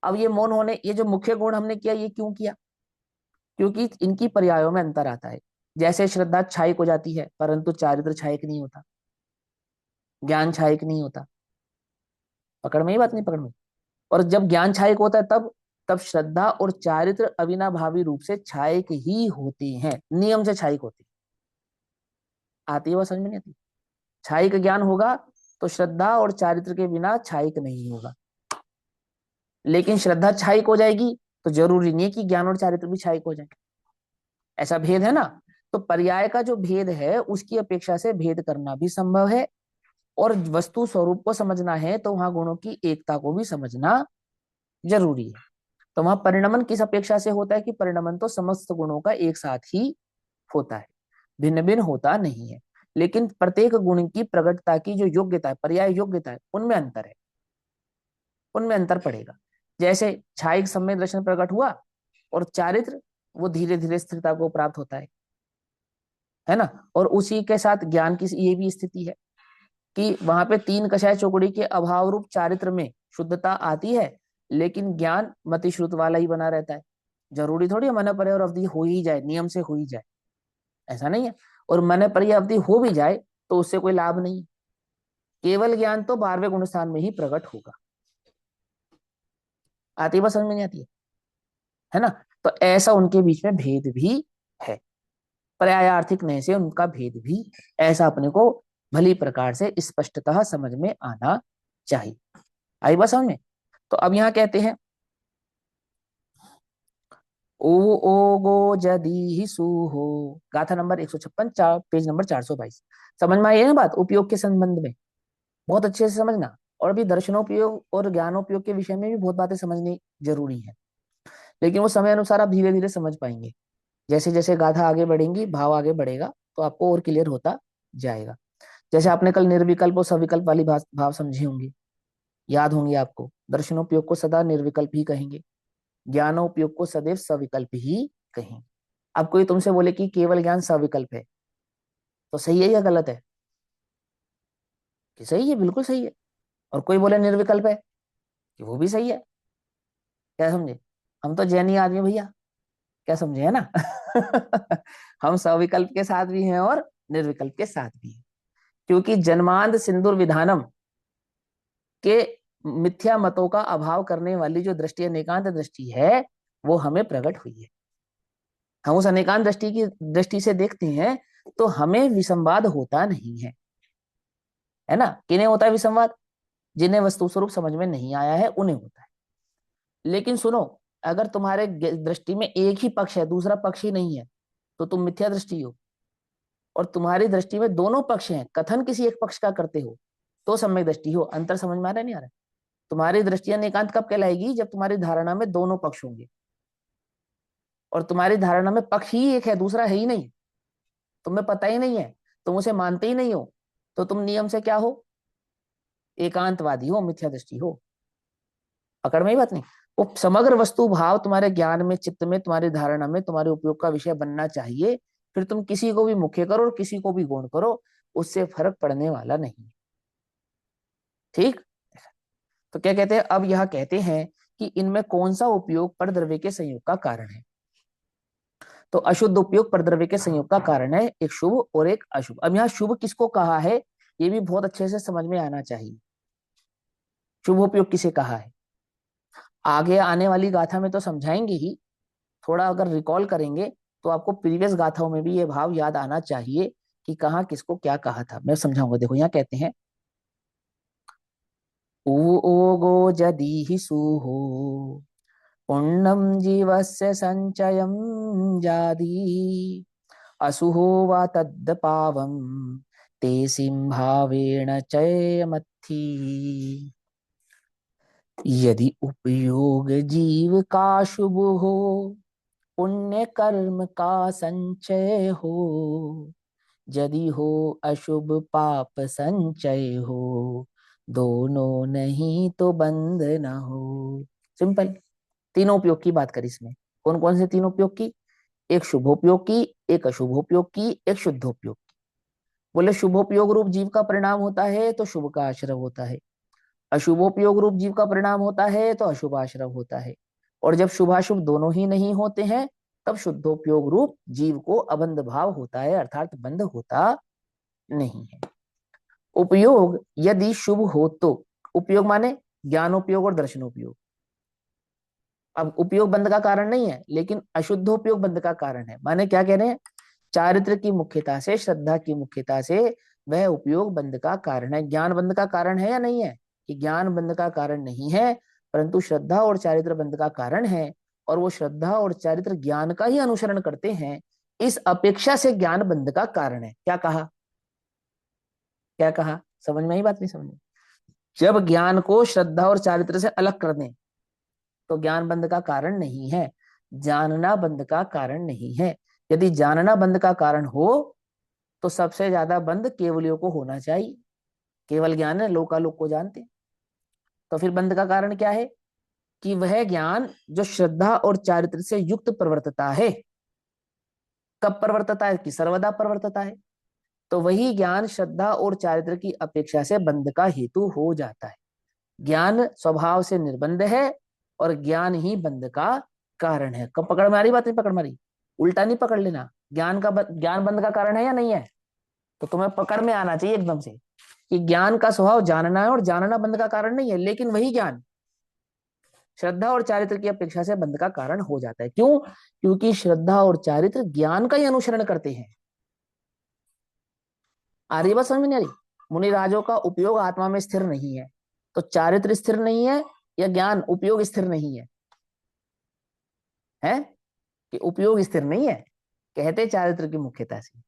अब ये मौन होने, ये जो मुख्य गुण हमने किया, ये क्यों किया? क्योंकि इनकी पर्यायों में अंतर आता है। जैसे श्रद्धा छायक हो जाती है, परंतु चारित्र छायक नहीं होता, ज्ञान छायक नहीं होता। पकड़ में ही बात? नहीं पकड़ में? और जब ज्ञान छायक होता है तब तब श्रद्धा और चारित्र अविनाभावी रूप से छायक ही होते हैं, नियम से छायक होते हैं। आती है वो? समझ में नहीं आती? छायक ज्ञान होगा तो श्रद्धा और चारित्र के बिना छायक नहीं होगा। लेकिन श्रद्धा छायक हो जाएगी तो जरूरी नहीं है कि ज्ञान और चारित्र भी छायक हो जाए। ऐसा भेद है ना। तो पर्याय का जो भेद है उसकी अपेक्षा से भेद करना भी संभव है, और वस्तु स्वरूप को समझना है तो वहां गुणों की एकता को भी समझना जरूरी है। तो वहां परिणमन किस अपेक्षा से होता है कि परिणमन तो समस्त गुणों का एक साथ ही होता है, भिन्न भिन्न होता नहीं है। लेकिन प्रत्येक गुण की प्रकटता की जो योग्यता है, पर्याय योग्यता है, उनमें अंतर है, उनमें अंतर पड़ेगा। जैसे छायिक सम्यक दर्शन प्रकट हुआ और चारित्र वो धीरे धीरे स्थिरता को प्राप्त होता है ना। और उसी के साथ ज्ञान की ये भी स्थिति है कि वहां पे तीन कषाय चौकड़ी के अभाव रूप चारित्र में शुद्धता आती है, लेकिन ज्ञान मति श्रुत वाला ही बना रहता है। जरूरी थोड़ी है मन पर और अवधि हो ही जाए, नियम से हो ही जाए, ऐसा नहीं है। और मन पर अवधि हो भी जाए तो उससे कोई लाभ नहीं। केवल ज्ञान तो 12वें गुण स्थान में ही प्रकट होगा। आती बात समझ में नहीं आती है ना। तो ऐसा उनके बीच में भेद भी है, पर्यायार्थिक नय से उनका भेद भी, ऐसा अपने को भली प्रकार से स्पष्टतः समझ में आना चाहिए। आई बात समझ में। तो अब यहां कहते हैं ओ ओ गो जदी ही सु हो, गाथा नंबर 156, पेज नंबर 422। समझ में आई है ना बात उपयोग के संबंध में, बहुत अच्छे से समझना। और भी दर्शनोपयोग और ज्ञानोपयोग के विषय में भी बहुत बातें समझनी जरूरी है, लेकिन वो समय अनुसार आप धीरे धीरे समझ पाएंगे। जैसे जैसे गाथा आगे बढ़ेंगी, भाव आगे बढ़ेगा, तो आपको और क्लियर होता जाएगा। जैसे आपने कल निर्विकल्प और सविकल्प वाली भाव समझी होंगी, याद होंगी आपको। दर्शनोपयोग को सदा निर्विकल्प ही कहेंगे, ज्ञानोपयोग को सदैव सविकल्प ही कहेंगे। अब कोई तुमसे बोले कि केवल ज्ञान सविकल्प है, तो सही है या गलत है? कि सही है, बिल्कुल सही है। और कोई बोले निर्विकल्प है, कि वो भी सही है। क्या समझे? हम तो जैनी आदमी भैया, क्या समझे, है ना। हम सविकल्प के साथ भी हैं और निर्विकल्प के साथ भी हैं, क्योंकि जन्मांध सिंदूर विधानम के मिथ्या मतों का अभाव करने वाली जो दृष्टि अनेकांत दृष्टि है, वो हमें प्रकट हुई है। हम उस अनेकांत दृष्टि से देखते हैं तो हमें विसंवाद होता नहीं है ना। किन्हें होता है विसंवाद? जिन्हें वस्तु स्वरूप समझ में नहीं आया है उन्हें होता है। लेकिन सुनो, अगर तुम्हारे दृष्टि में एक ही पक्ष है, दूसरा पक्ष ही नहीं है, तो तुम मिथ्या दृष्टि हो। और तुम्हारी दृष्टि में दोनों पक्ष हैं, कथन किसी एक पक्ष का करते हो तो सम्यक दृष्टि हो। अंतर समझ में आ रहा है नहीं आ रहा है? तुम्हारी दृष्टि अनेकांत कब कहलाएगी? जब तुम्हारी धारणा में दोनों पक्ष होंगे, और तुम्हारी धारणा में पक्ष ही एक है, दूसरा है ही नहीं, तुम्हें पता ही नहीं है, तुम उसे मानते ही नहीं हो, तो तुम नियम से क्या हो? एकांतवादी हो, मिथ्या दृष्टि हो। पकड़ में ही बात नहीं। वो समग्र वस्तु भाव तुम्हारे ज्ञान में, चित्त में, तुम्हारी धारणा में, तुम्हारे उपयोग का विषय बनना चाहिए। फिर तुम किसी को भी मुख्य करो और किसी को भी गौण करो, उससे फर्क पड़ने वाला नहीं। ठीक। तो क्या कहते हैं अब? यह कहते हैं कि इनमें कौन सा उपयोग परद्रव्य के संयोग का कारण है। तो अशुद्ध उपयोग परद्रव्य के संयोग का कारण है, एक शुभ और एक अशुभ। अब यहाँ शुभ किसको कहा है, ये भी बहुत अच्छे से समझ में आना चाहिए। शुभ उपयोग किसे कहा है, आगे आने वाली गाथा में तो समझाएंगे ही। थोड़ा अगर रिकॉल करेंगे तो आपको प्रीवियस गाथाओं में भी ये भाव याद आना चाहिए कि कहाँ किसको क्या कहा था। मैं समझाऊंगा। देखो यहाँ कहते हैं उ ओ गो जदीहि सुहो पुण्यम जीवस्य संचयम जादी असुहो वा तद्पावम ते सिंभावेण चयमथी। यदि उपयोग जीव का शुभ हो, पुण्य कर्म का संचय हो, यदि हो अशुभ पाप संचय हो, दोनों नहीं तो बंध न हो। सिंपल। तीनों उपयोग की बात करी इसमें। कौन कौन से तीनों उपयोग की? एक शुभोपयोग की, एक अशुभोपयोग की, एक शुद्धोपयोग की। बोले शुभोपयोग रूप जीव का परिणाम होता है तो शुभ का आश्रव होता है, अशुभोपयोग रूप जीव का परिणाम होता है तो अशुभ आश्रव होता है। और जब शुभाशुभ दोनों ही नहीं होते हैं, तब शुद्धोपयोग रूप जीव को अबंध भाव होता है, अर्थात बंध होता नहीं है। उपयोग यदि शुभ हो तो, उपयोग माने ज्ञानोपयोग और दर्शनोपयोग। अब उपयोग बंध का कारण नहीं है, लेकिन अशुद्धोपयोग बंध का कारण है। माने क्या कह रहे हैं? चारित्र की मुख्यता से, श्रद्धा की मुख्यता से वह उपयोग बंध का कारण है। ज्ञान बंध का कारण है या नहीं है? कि ज्ञान बंध का कारण नहीं है, परंतु श्रद्धा और चारित्र बंध का कारण है। और वो श्रद्धा और चारित्र ज्ञान का ही अनुसरण करते हैं, इस अपेक्षा से ज्ञान बंध का कारण है। क्या कहा? क्या कहा? समझ में आई बात, नहीं समझ में? जब ज्ञान को श्रद्धा और चारित्र से अलग कर दें तो ज्ञान बंध का कारण नहीं है, जानना बंध का कारण नहीं है। यदि जानना बंध का कारण हो तो सबसे ज्यादा बंध केवलियों को होना चाहिए, केवल ज्ञान है, लोकालोक को जानते। तो फिर बंध का कारण क्या है? कि वह ज्ञान जो श्रद्धा और चारित्र से युक्त प्रवर्तता है। कब प्रवर्तता है? कि सर्वदा प्रवर्तता है। तो वही ज्ञान श्रद्धा और चारित्र की अपेक्षा से बंध का हेतु हो जाता है। ज्ञान स्वभाव से निर्बंध है और ज्ञान ही बंध का कारण है। कब पकड़ में आ रही बात? नहीं पकड़ में आ रही? उल्टा नहीं पकड़ लेना। ज्ञान बंध का कारण है या नहीं है? तो तुम्हें पकड़ में आना चाहिए एकदम से कि ज्ञान का स्वभाव जानना है और जानना बंध का कारण नहीं है, लेकिन वही ज्ञान श्रद्धा और चारित्र की अपेक्षा से बंध का कारण हो जाता है। क्यों? क्योंकि श्रद्धा और चारित्र ज्ञान का ही अनुसरण करते हैं। आ रही बात समझ में नहीं आ रही? मुनिराजों का उपयोग आत्मा में स्थिर नहीं है, तो चारित्र स्थिर नहीं है या ज्ञान उपयोग स्थिर नहीं है? है कि उपयोग स्थिर नहीं है, कहते चारित्र की मुख्यता से।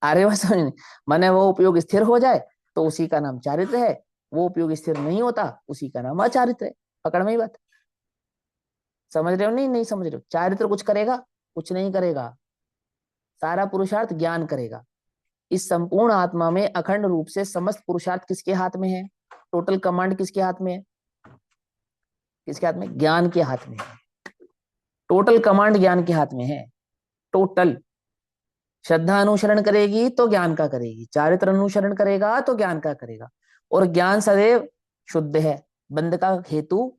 आ रही बात समझ में? माने वो उपयोग स्थिर हो जाए तो उसी का नाम चारित्र है, वो उपयोग स्थिर नहीं होता उसी का नाम अचारित्र है। पकड़ में ही बात? समझ रहे हो? नहीं नहीं समझ रहे हो? चारित्र कुछ करेगा? कुछ नहीं करेगा, सारा पुरुषार्थ ज्ञान करेगा। इस संपूर्ण आत्मा में अखंड रूप से समस्त पुरुषार्थ किसके हाथ में है? टोटल कमांड किसके हाथ में है? किसके हाथ में? ज्ञान के हाथ में है। टोटल कमांड ज्ञान के हाथ में है, टोटल। श्रद्धा अनुसरण करेगी तो ज्ञान का करेगी, चारित्र अनुसरण करेगा तो ज्ञान का करेगा। और ज्ञान सदैव शुद्ध है, बंध का हेतु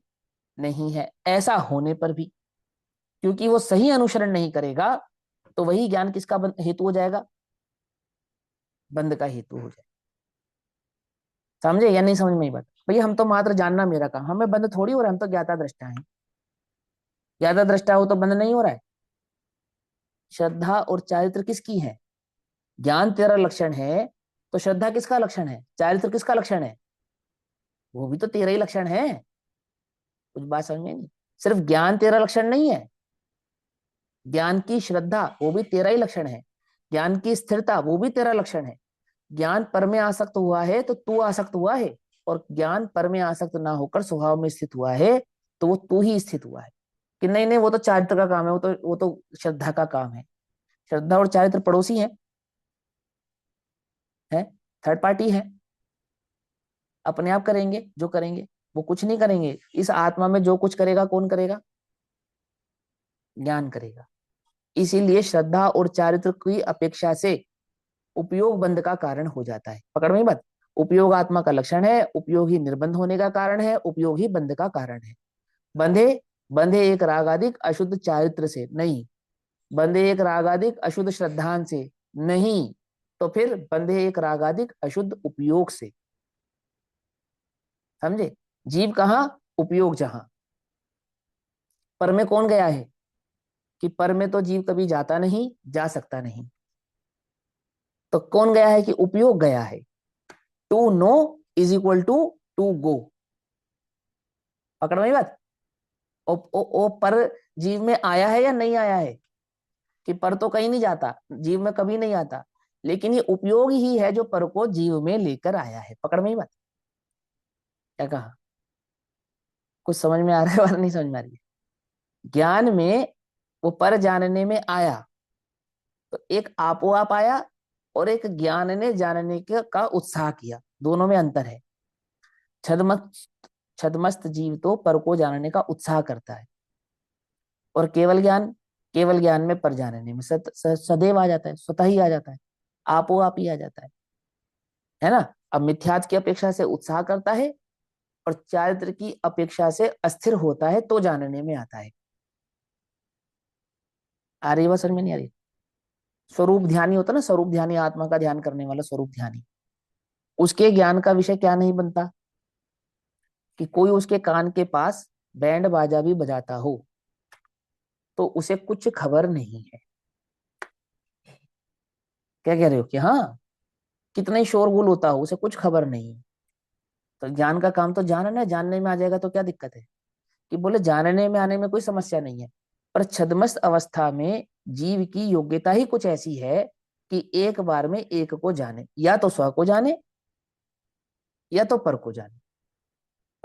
नहीं है। ऐसा होने पर भी क्योंकि वो सही अनुसरण नहीं करेगा तो वही ज्ञान किसका हेतु हो जाएगा? बंध का हेतु हो जाएगा। समझे या नहीं समझ में ये बात? भैया हम तो मात्र जानना मेरा काम, हमें बंध थोड़ी हो रहा है, हम तो ज्ञाता दृष्टा है। ज्ञाता दृष्टा हो तो बंध नहीं हो रहा है। श्रद्धा और चारित्र किसकी है? ज्ञान तेरा लक्षण है तो श्रद्धा किसका लक्षण है? चारित्र किसका लक्षण है? वो भी तो तेरा ही लक्षण है। कुछ बात समझ में नहीं? सिर्फ ज्ञान तेरा लक्षण नहीं है, ज्ञान की श्रद्धा वो भी तेरा ही लक्षण है, ज्ञान की स्थिरता वो भी तेरा लक्षण है। ज्ञान पर में आसक्त हुआ है तो तू आसक्त हुआ है, और ज्ञान पर में आसक्त ना होकर स्वभाव में स्थित हुआ है तो वो तू ही स्थित हुआ है। कि नहीं नहीं वो तो चारित्र का काम है, वो तो श्रद्धा का काम है। श्रद्धा और चारित्र पड़ोसी है, थर्ड पार्टी है। अपने आप करेंगे जो करेंगे, वो कुछ नहीं करेंगे। इस आत्मा में जो कुछ करेगा कौन करेगा? ज्ञान करेगा। इसीलिए श्रद्धा और चारित्र की अपेक्षा से उपयोग बंध का कारण हो जाता है। पकड़ में बात? उपयोग आत्मा का लक्षण है, उपयोग ही निर्बंध होने का कारण है, उपयोग ही बंध का कारण है। बंधे बंधे एक रागादिक अशुद्ध चारित्र से नहीं, बंधे एक रागादिक अशुद्ध श्रद्धान से नहीं, तो फिर बंधे एक रागादिक अशुद्ध उपयोग से। समझे? जीव कहाँ, उपयोग जहां। पर में कौन गया है? कि पर में तो जीव कभी जाता नहीं, जा सकता नहीं। तो कौन गया है? कि उपयोग गया है। To know is equal to go. पकड़ में बात? ओ पर जीव में आया है या नहीं आया है? कि पर तो कहीं नहीं जाता, जीव में कभी नहीं आता, लेकिन ये उपयोग ही है जो पर को जीव में लेकर आया है। पकड़ में बात? क्या कहा? कुछ समझ में आ रहा है और नहीं समझ में आ रही है? ज्ञान में वो पर जानने में आया तो एक आपो आप आया, और एक ज्ञान ने जानने का उत्साह किया, दोनों में अंतर है। छदमस्त जीव तो पर को जानने का उत्साह करता है, और केवल ज्ञान में पर जानने में सदैव आ जाता है, स्वतः ही आ जाता है, आपो आप ही आ जाता है ना? अब मिथ्यात्व की अपेक्षा से उत्साह करता है और चारित्र की अपेक्षा से अस्थिर होता है तो जानने में आता है। आ रही बात समझ में नहीं आ रही? स्वरूप ध्यानी होता ना, स्वरूप ध्यानी, आत्मा का ध्यान करने वाला स्वरूप ध्यानी, उसके ज्ञान का विषय क्या नहीं बनता? कि कोई उसके कान के पास बैंड बाजा भी बजाता हो तो उसे कुछ खबर नहीं है। क्या कह रहे हो? कि हाँ, कितना ही शोरगुल होता हो उसे कुछ खबर नहीं है। तो ज्ञान का काम तो जानना है, जानने में आ जाएगा तो क्या दिक्कत है? कि बोले जानने में आने में कोई समस्या नहीं है, पर छद्मस्त अवस्था में जीव की योग्यता ही कुछ ऐसी है कि एक बार में एक को जाने, या तो स्व को जाने या तो पर को जाने।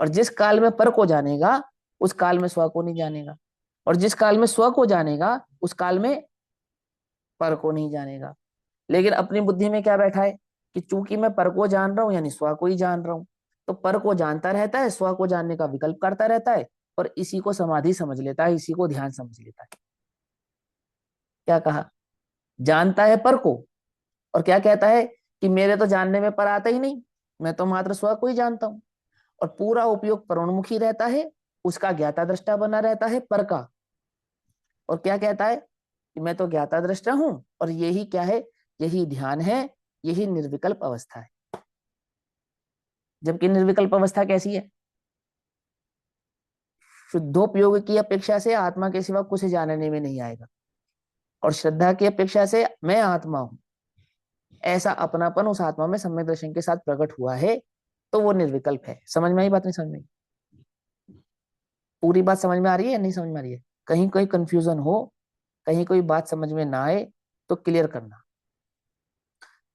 और जिस काल में पर को जानेगा उस काल में स्व को नहीं जानेगा, और जिस काल में स्व को जानेगा उस काल में पर को नहीं जानेगा। लेकिन अपनी बुद्धि में क्या बैठा है कि चूंकि मैं पर को जान रहा हूं यानी स्व को ही जान रहा हूं, तो पर को जानता रहता है, स्व को जानने का विकल्प करता रहता है, और इसी को समाधि समझ लेता है, इसी को ध्यान समझ लेता है। क्या कहा? जानता है पर को, और क्या कहता है कि मेरे तो जानने में पर आता ही नहीं, मैं तो मात्र स्व को ही जानता हूं। और पूरा उपयोग परोन्मुखी रहता है, उसका ज्ञाता दृष्टा बना रहता है पर का। और क्या कहता है कि मैं तो ज्ञाता दृष्टा हूं, और यही क्या है, यही ध्यान है, यही निर्विकल्प अवस्था है। जबकि निर्विकल्प अवस्था कैसी है? शुद्धोपयोग की अपेक्षा से आत्मा के सिवा कुछ जानने में नहीं आएगा, और श्रद्धा की अपेक्षा से मैं आत्मा हूं, ऐसा अपनापन उस आत्मा में सम्यक दर्शन के साथ प्रकट हुआ है, तो वो निर्विकल्प है। समझ में आई बात? नहीं समझ में आई? पूरी बात समझ में आ रही है या नहीं समझ में आ रही है? कहीं कोई कंफ्यूजन हो, कहीं कोई बात समझ में ना आए तो क्लियर करना,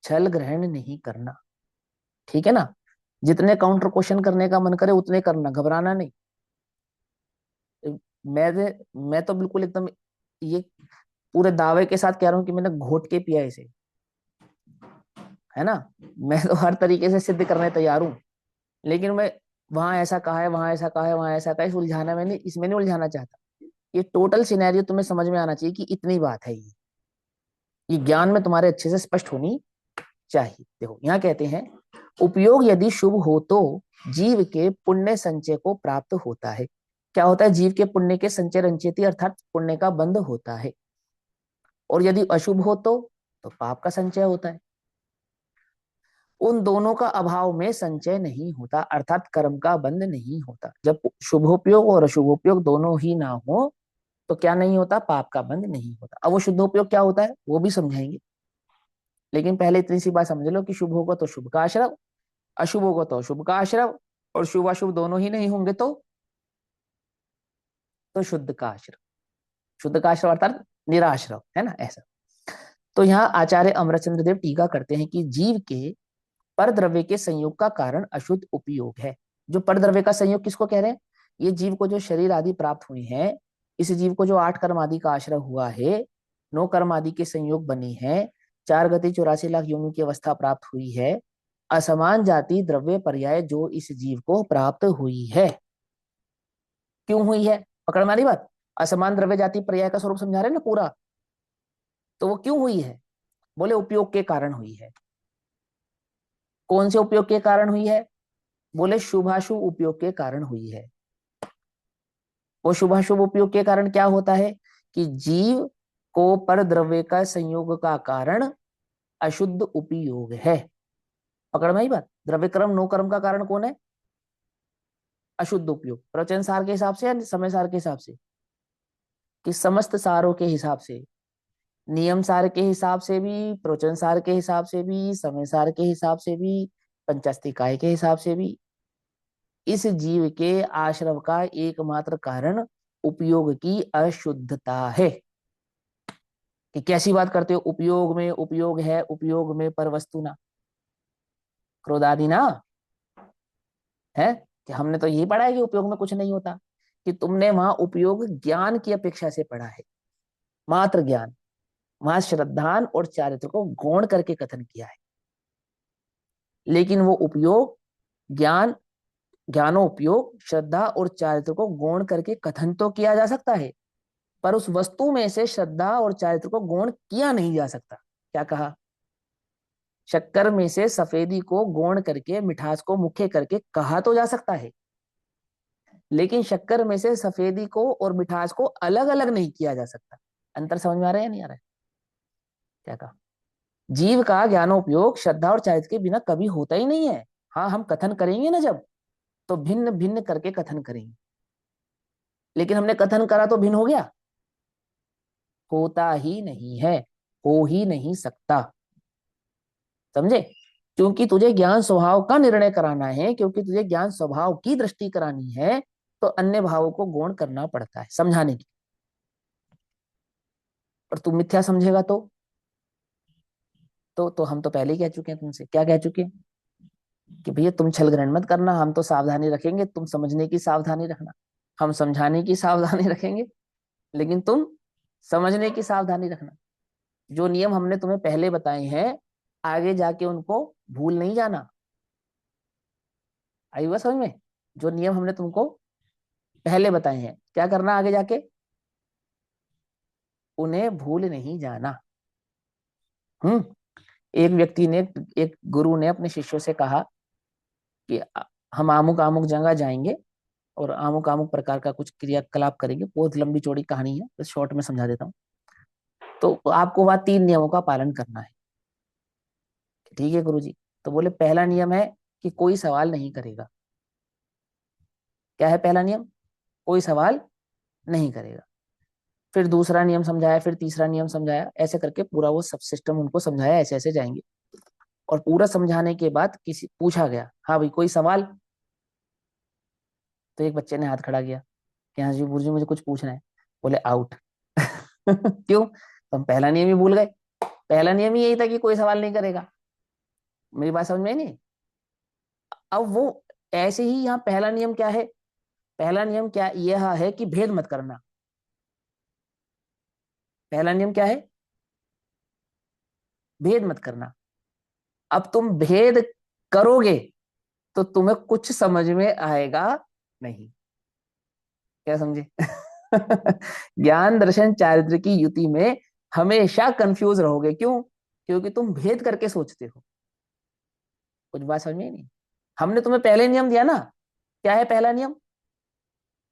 छल ग्रहण नहीं करना, ठीक है ना? जितने काउंटर क्वेश्चन करने का मन करे उतने करना, घबराना नहीं। मैं तो बिल्कुल एकदम ये पूरे दावे के साथ कह रहा हूं कि मैंने घोट के पिया इसे, है ना? मैं तो हर तरीके से सिद्ध करने तैयार हूं, लेकिन मैं वहां ऐसा कहा है, वहां ऐसा कहा है, वहां ऐसा कहा है, उलझाना मैंने इसमें नहीं उलझाना चाहता। ये टोटल सिनेरियो तुम्हें समझ में आना चाहिए कि इतनी बात है, ये ज्ञान में तुम्हारे अच्छे से स्पष्ट होनी चाहिए। देखो यहाँ कहते हैं, उपयोग यदि शुभ हो तो जीव के पुण्य संचय को प्राप्त होता है। क्या होता है? जीव के पुण्य के संचय रंचेती अर्थात पुण्य का बंध होता है। और यदि अशुभ हो तो पाप का संचय होता है। उन दोनों का अभाव में संचय नहीं होता, अर्थात कर्म का बंध नहीं होता। जब शुभोपयोग और अशुभोपयोग दोनों ही ना हो तो क्या नहीं होता? पाप का बंध नहीं होता। अब वो शुद्धोपयोग क्या होता है वो भी समझाएंगे, लेकिन पहले इतनी सी बात समझ लो कि शुभ होगा तो शुभ का आश्रव, अशुभ होगा तो अशुभ का आश्रव, और शुभ अशुभ दोनों ही नहीं होंगे तो शुद्ध का आश्रव। शुद्ध का आश्रव अर्थात निराश्रव, है ना? ऐसा। तो यहाँ आचार्य अमरचंद्र देव टीका करते हैं कि जीव के पर द्रव्य के संयोग का कारण अशुद्ध उपयोग है। जो पर द्रव्य का संयोग किसको कह रहे हैं? ये जीव को जो शरीर आदि प्राप्त हुए हैं, इस जीव को जो 8 कर्म आदि का आश्रय हुआ है, 9 कर्म आदि के संयोग बने हैं, 4 गति 84 लाख योनि की अवस्था प्राप्त हुई है, असमान जाति द्रव्य पर्याय जो इस जीव को प्राप्त हुई है। क्यों हुई है? पकड़ मारी बात? असमान द्रव्य जाति पर्याय का स्वरूप समझा रहे हैं ना पूरा, तो वो क्यों हुई है? बोले उपयोग के कारण हुई है। कौन से उपयोग के कारण हुई है? बोले शुभाशुभ उपयोग के कारण हुई है। वो शुभाशुभ उपयोग के कारण क्या होता है कि जीव को पर द्रव्य का संयोग का कारण अशुद्ध उपयोग है। पकड़ में आई बात? द्रव्य कर्म 9 कर्म का कारण कौन है? अशुद्ध उपयोग। प्रवचन सार के हिसाब से या समय सार के हिसाब से? कि समस्त सारों के हिसाब से, नियम सार के हिसाब से भी, प्रवचन सार के हिसाब से भी, समय सार के हिसाब से भी, पंचास्तिकाय के हिसाब से भी, इस जीव के आश्रव का एकमात्र कारण उपयोग की अशुद्धता है। कि कैसी बात करते हो? उपयोग में उपयोग है, उपयोग में पर वस्तु ना, क्रोधादि ना, है? कि हमने तो यही पढ़ा है कि उपयोग में कुछ नहीं होता, कि तुमने वहां उपयोग ज्ञान की अपेक्षा से पढ़ा है, मात्र ज्ञान। वहां श्रद्धान और चारित्र को गौण करके कथन किया है, लेकिन वो उपयोग ज्ञान, ज्ञानोपयोग श्रद्धा और चारित्र को गौण करके कथन तो किया जा सकता है, पर उस वस्तु में से श्रद्धा और चारित्र को गौण किया नहीं जा सकता। क्या कहा? शक्कर में से सफेदी को गौण करके मिठास को मुख्य करके कहा तो जा सकता है, लेकिन शक्कर में से सफेदी को और मिठास को अलग अलग नहीं किया जा सकता। अंतर समझ में आ रहा है या नहीं आ रहा है? क्या कहा? जीव का ज्ञानोपयोग श्रद्धा और चारित्र के बिना कभी होता ही नहीं है। हाँ, हम कथन करेंगे ना जब, तो भिन्न भिन्न करके कथन करेंगे, लेकिन हमने कथन करा तो भिन्न हो गया? होता ही नहीं है, हो ही नहीं सकता। समझे? क्योंकि तुझे ज्ञान स्वभाव का निर्णय कराना है, क्योंकि तुझे ज्ञान स्वभाव की दृष्टि करानी है, तो अन्य भावों को गौण करना पड़ता है समझाने की। और तू मिथ्या समझेगा तो हम तो पहले ही कह चुके हैं तुमसे। क्या कह चुके हैं? कि भैया तुम छल ग्रहण मत करना, हम तो सावधानी रखेंगे, तुम समझने की सावधानी रखना, हम समझाने की सावधानी रखेंगे, लेकिन तुम समझने की सावधानी रखना। जो नियम हमने तुम्हें पहले बताए हैं, आगे जाके उनको भूल नहीं जाना। आई बात समझ में? जो नियम हमने तुमको पहले बताए हैं, क्या करना आगे जाके, उन्हें भूल नहीं जाना। हम्म। एक व्यक्ति ने, एक गुरु ने अपने शिष्यों से कहा कि हम अमुक अमुक जगह जाएंगे और अमुक अमुक प्रकार का कुछ क्रियाकलाप करेंगे। बहुत लंबी चौड़ी कहानी है, बस शॉर्ट में समझा देता हूँ। तो आपको वहां 3 नियमों का पालन करना है। ठीक है गुरु जी। तो बोले पहला नियम है कि कोई सवाल नहीं करेगा। क्या है पहला नियम? कोई सवाल नहीं करेगा। फिर दूसरा नियम समझाया, फिर तीसरा नियम समझाया, ऐसे करके पूरा वो सब सिस्टम उनको समझाया, ऐसे ऐसे जाएंगे। और पूरा समझाने के बाद किसी पूछा गया, हाँ भाई कोई सवाल? तो एक बच्चे ने हाथ खड़ा किया कि हाँ जी गुरु जी मुझे कुछ पूछना है। बोले आउट। क्यों? तो हम पहला नियम ही भूल गए। पहला नियम ही यही था कि कोई सवाल नहीं करेगा। मेरी बात समझ में आई नहीं? अब वो ऐसे ही यहाँ पहला नियम क्या है? पहला नियम क्या यह है कि भेद मत करना। पहला नियम क्या है? भेद मत करना। अब तुम भेद करोगे तो तुम्हें कुछ समझ में आएगा नहीं। क्या समझे? ज्ञान दर्शन चारित्र की युति में हमेशा कंफ्यूज रहोगे। क्यों? क्योंकि तुम भेद करके सोचते हो। कुछ बात समझ में नहीं? हमने तुम्हें पहले नियम दिया ना। क्या है पहला नियम?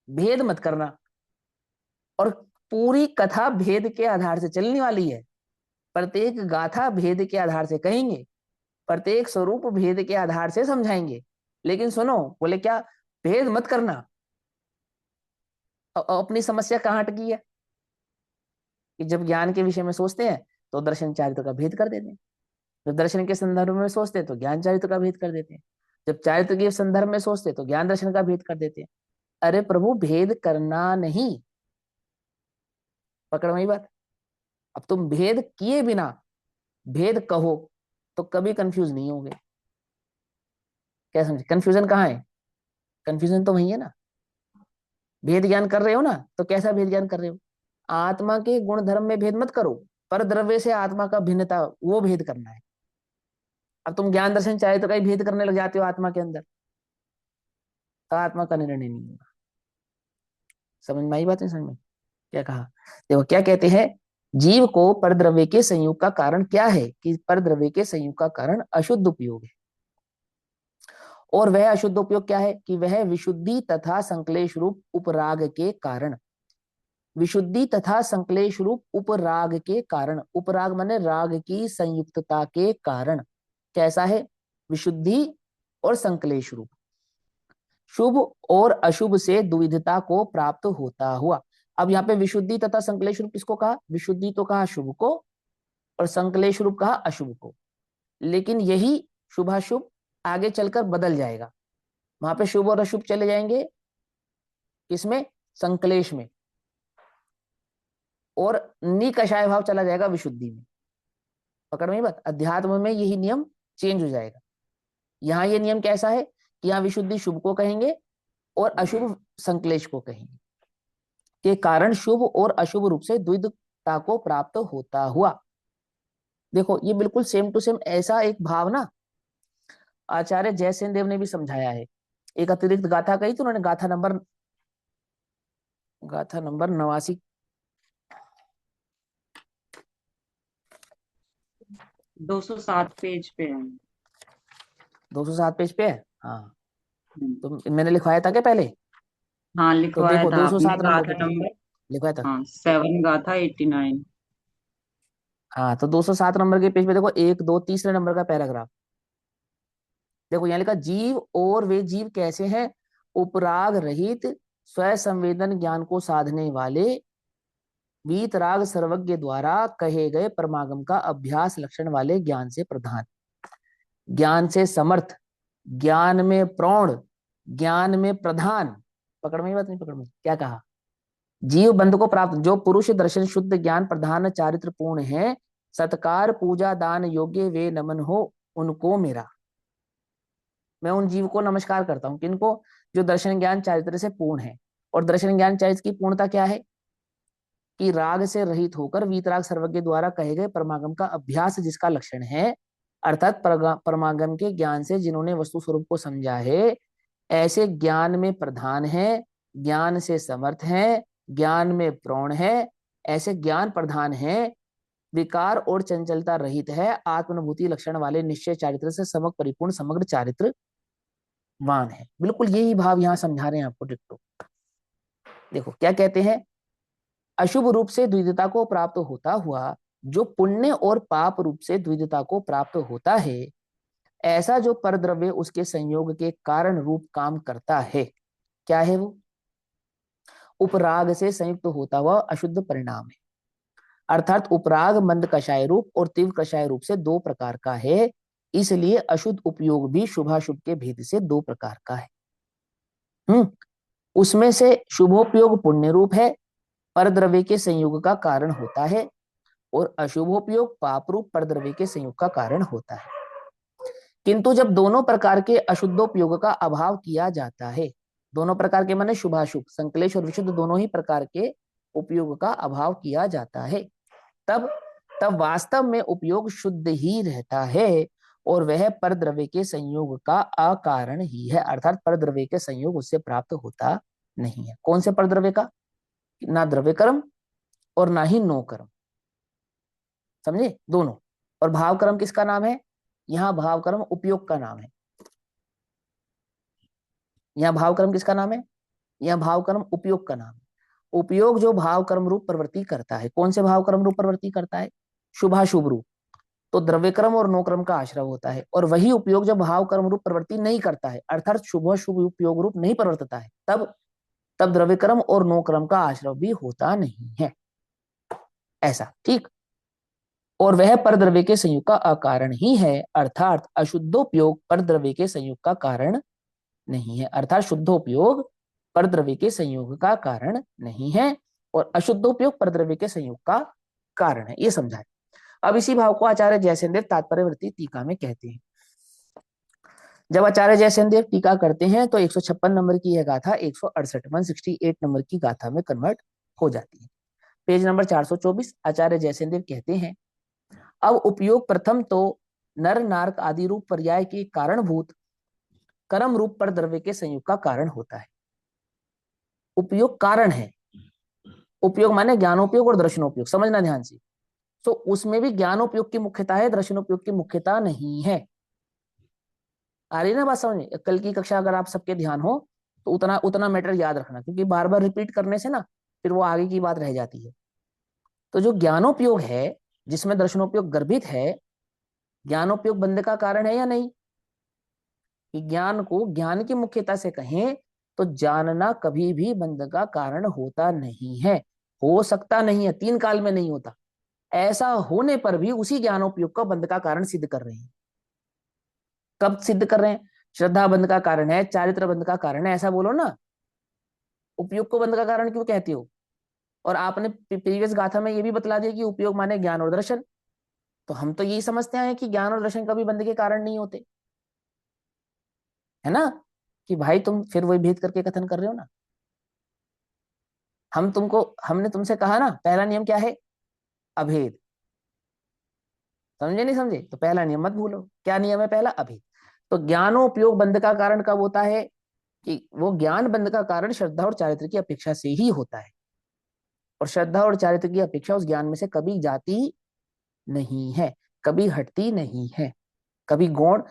भेद मत करना। और पूरी कथा भेद के आधार से चलने वाली है। प्रत्येक गाथा भेद के आधार से कहेंगे, प्रत्येक स्वरूप भेद के आधार से समझाएंगे। लेकिन सुनो, बोले क्या? भेद मत करना। अपनी समस्या कहाँ अटकी है कि जब ज्ञान के विषय में सोचते हैं तो दर्शन चारित्र का भेद कर देते हैं, जब दर्शन के संदर्भ में सोचते हैं तो ज्ञान चारित्र का भेद कर देते हैं, जब चारित्र के संदर्भ में सोचते हैं तो ज्ञान दर्शन का भेद कर देते हैं। अरे प्रभु भेद करना नहीं। पकड़ में बात? अब तुम भेद किए बिना भेद कहो तो कभी कंफ्यूज नहीं होगे। क्या समझे? कंफ्यूजन कहाँ है? कंफ्यूजन तो वही है ना। भेद ज्ञान कर रहे हो ना, तो कैसा भेद ज्ञान कर रहे हो? आत्मा के गुण धर्म में भेद मत करो, पर द्रव्य से आत्मा का भिन्नता, वो भेद करना है। अब तुम ज्ञान दर्शन चाहे तो कहीं भेद करने लग जाते हो आत्मा के अंदर, तो आत्मा का निर्णय नहीं होगा। समझ में आई बात? नहीं समझ में? क्या कहा? देखो क्या कहते हैं, जीव को परद्रव्य के संयोग का कारण क्या है कि परद्रव्य के संयोग का कारण अशुद्ध उपयोग है। और वह अशुद्ध उपयोग क्या है कि वह विशुद्धि तथा संक्लेश रूप उपराग के कारण, विशुद्धि तथा संक्लेश रूप उपराग के कारण, उपराग माने राग की संयुक्तता के कारण कैसा है? विशुद्धि और संक्लेश रूप, शुभ और अशुभ से द्विविधता को प्राप्त होता हुआ। अब यहाँ पे विशुद्धि तथा संक्लेश रूप किसको कहा? विशुद्धि तो कहा शुभ को, और संक्लेश रूप कहा अशुभ को। लेकिन यही शुभाशुभ आगे चलकर बदल जाएगा। वहां पे शुभ और अशुभ चले जाएंगे किसमें? संक्लेश में। और निकषाय भाव चला जाएगा विशुद्धि में। पकड़ में बात? अध्यात्म में यही नियम चेंज हो जाएगा। यहाँ ये नियम कैसा है कि यहाँ विशुद्धि शुभ को कहेंगे और अशुभ संक्लेश को कहेंगे, के कारण शुभ और अशुभ रूप से द्विविधता को प्राप्त होता हुआ। देखो ये बिल्कुल सेम टू सेम ऐसा एक भाव ना आचार्य जयसेन देव ने भी समझाया है। एक अतिरिक्त गाथा कही तो उन्होंने गाथा नंबर 89 207 पेज पे है। 207 पेज पे है। हाँ हम्म। तो मैंने लिखवाया था क्या पहले? हाँ तो लिखवाया देखो था आपने, 207 नंबर के गाथा पेज नंबर। लिखवाया था। हाँ 7 गाथा 89। हाँ तो 207 नंबर के पेज पे देखो, 1 2 तीसरे नंबर का पैराग्राफ देखो। यहाँ लिखा जीव और वे जीव कैसे हैं? उपराग रहित स्व संवेदन ज्ञान को साधने वाले वीतराग सर्वज्ञ द्वारा कहे गए परमागम का अभ्यास लक्षण वाले ज्ञान से प्रधान, ज्ञान से समर्थ, ज्ञान में प्रौढ़, ज्ञान में प्रधान। पकड़ में बात नहीं? पकड़ में क्या कहा? जीव बंध को प्राप्त जो पुरुष दर्शन शुद्ध ज्ञान प्रधान चारित्र पूर्ण है, सत्कार पूजा दान योग्य वे नमन हो उनको मेरा। मैं उन जीव को नमस्कार करता हूँ, किनको? जो दर्शन ज्ञान चारित्र से पूर्ण है। और दर्शन ज्ञान चारित्र की पूर्णता क्या है? कि राग से रहित होकर वीतराग सर्वज्ञ द्वारा कहे गए परमागम का अभ्यास जिसका लक्षण है, अर्थात परमागम के ज्ञान से जिन्होंने वस्तु स्वरूप को समझा है, ऐसे ज्ञान में प्रधान है, ज्ञान से समर्थ है, ज्ञान में प्रौढ़ है, ऐसे ज्ञान प्रधान है, विकार और चंचलता रहित है, आत्मानुभूति लक्षण वाले निश्चय चारित्र से समक परिपूर्ण समग्र चारित्रवान है। बिल्कुल यही भाव यहाँ समझा रहे हैं आपको डिट्टो। देखो क्या कहते हैं, अशुभ रूप से द्वितीयता को प्राप्त होता हुआ जो पुण्य और पाप रूप से द्वितीयता को प्राप्त होता है, ऐसा जो परद्रव्य उसके संयोग के कारण रूप काम करता है, क्या है वो? उपराग से संयुक्त होता हुआ अशुद्ध परिणाम है। अर्थात उपराग मंद कषाय रूप और तीव्र कषाय रूप से दो प्रकार का है, इसलिए अशुद्ध उपयोग भी शुभाशुभ के भेद से दो प्रकार का है। उसमें से शुभोपयोग पुण्य रूप है, परद्रव्य के संयोग का कारण होता है, और अशुभोपयोग पाप रूप परद्रव्य के संयोग का कारण होता है। किंतु जब दोनों प्रकार के अशुद्धोपयोग का अभाव किया जाता है, दोनों प्रकार के माने शुभाशुभ, संक्लेश और विशुद्ध दोनों ही प्रकार के उपयोग का अभाव किया जाता है, तब वास्तव में उपयोग शुद्ध ही रहता है, और वह परद्रव्य के संयोग का अकारण ही है। अर्थात परद्रव्य के संयोग उससे प्राप्त होता नहीं है। कौन से परद्रव्य का? ना द्रव्य कर्म और ना ही नो कर्म, समझे? दोनों। और भाव कर्म किसका नाम है? यहाँ भाव कर्म उपयोग का नाम है। यहाँ भाव कर्म किसका नाम है? यहाँ भाव कर्म उपयोग का नाम है। उपयोग जो भाव कर्म रूप प्रवृत्ति करता है, कौन से भाव कर्म रूप प्रवृत्ति करता है? शुभाशुभ रूप, तो द्रव्य कर्म और नो कर्म का आश्रय होता है। और वही उपयोग जब भाव कर्म रूप प्रवृत्ति नहीं करता है, अर्थात शुभ शुभ उपयोग रूप नहीं प्रवर्तता है, तब द्रव्य कर्म और नो कर्म का आश्रय भी होता नहीं है। ऐसा, ठीक। और वह परद्रव्य के संयोग का अकारण ही है, अर्थात अशुद्धोपयोग परद्रव्य के संयोग का कारण नहीं है। अर्थात शुद्धोपयोग परद्रव्य के संयोग का कारण नहीं है, और अशुद्धोपयोग परद्रव्य के संयोग का कारण है। ये समझाए। अब इसी भाव को आचार्य जयसेन देव तात्पर्यवर्ती टीका में कहते हैं। जब आचार्य जयसेन देव टीका करते हैं तो 156 नंबर की यह गाथा 168 नंबर की गाथा में कन्वर्ट हो जाती है। पेज नंबर 424, आचार्य जयसेन देव कहते हैं, अब उपयोग प्रथम तो नर नारक आदि रूप पर्याय के कारणभूत कर्म रूप पर द्रव्य के संयोग का कारण होता है। उपयोग कारण है। उपयोग माने ज्ञानोपयोग और दर्शनोपयोग, समझना ध्यान से। तो उसमें भी ज्ञानोपयोग की मुख्यता है, दर्शनोपयोग की मुख्यता नहीं है। आ रही ना बात समझ में? कल की कक्षा अगर आप सबके ध्यान हो तो उतना मैटर याद रखना, क्योंकि बार बार रिपीट करने से ना फिर वो आगे की बात रह जाती है। तो जो ज्ञानोपयोग है, जिसमें दर्शनोपयोग गर्भित है, ज्ञानोपयोग बंध का कारण है या नहीं? कि ज्ञान को ज्ञान की मुख्यता से कहें तो जानना कभी भी बंध का कारण होता नहीं है, हो सकता नहीं है, 3 काल में नहीं होता। ऐसा होने पर भी उसी ज्ञानोपयोग का बंध का कारण सिद्ध कर रहे हैं। कब सिद्ध कर रहे हैं? श्रद्धा बंध का कारण है, चारित्र बंध का कारण है, ऐसा बोलो ना। उपयोग को बंध का कारण क्यों कहते हो? और आपने प्रीवियस गाथा में ये भी बतला दिया कि उपयोग माने ज्ञान और दर्शन। तो हम तो यही समझते हैं कि ज्ञान और दर्शन कभी बंध के कारण नहीं होते, है ना? कि भाई तुम फिर वही भेद करके कथन कर रहे हो ना। हमने तुमसे कहा ना, पहला नियम क्या है? अभेद। समझे नहीं समझे? तो पहला नियम मत भूलो। क्या नियम है पहला? अभेद। तो ज्ञानोपयोग बंध का कारण कब होता है? कि वो ज्ञान बंध का कारण श्रद्धा और चारित्र की अपेक्षा से ही होता है, और श्रद्धा और चारित्र की अपेक्षा उस ज्ञान में से कभी जाती नहीं है, कभी हटती नहीं है। कभी गौण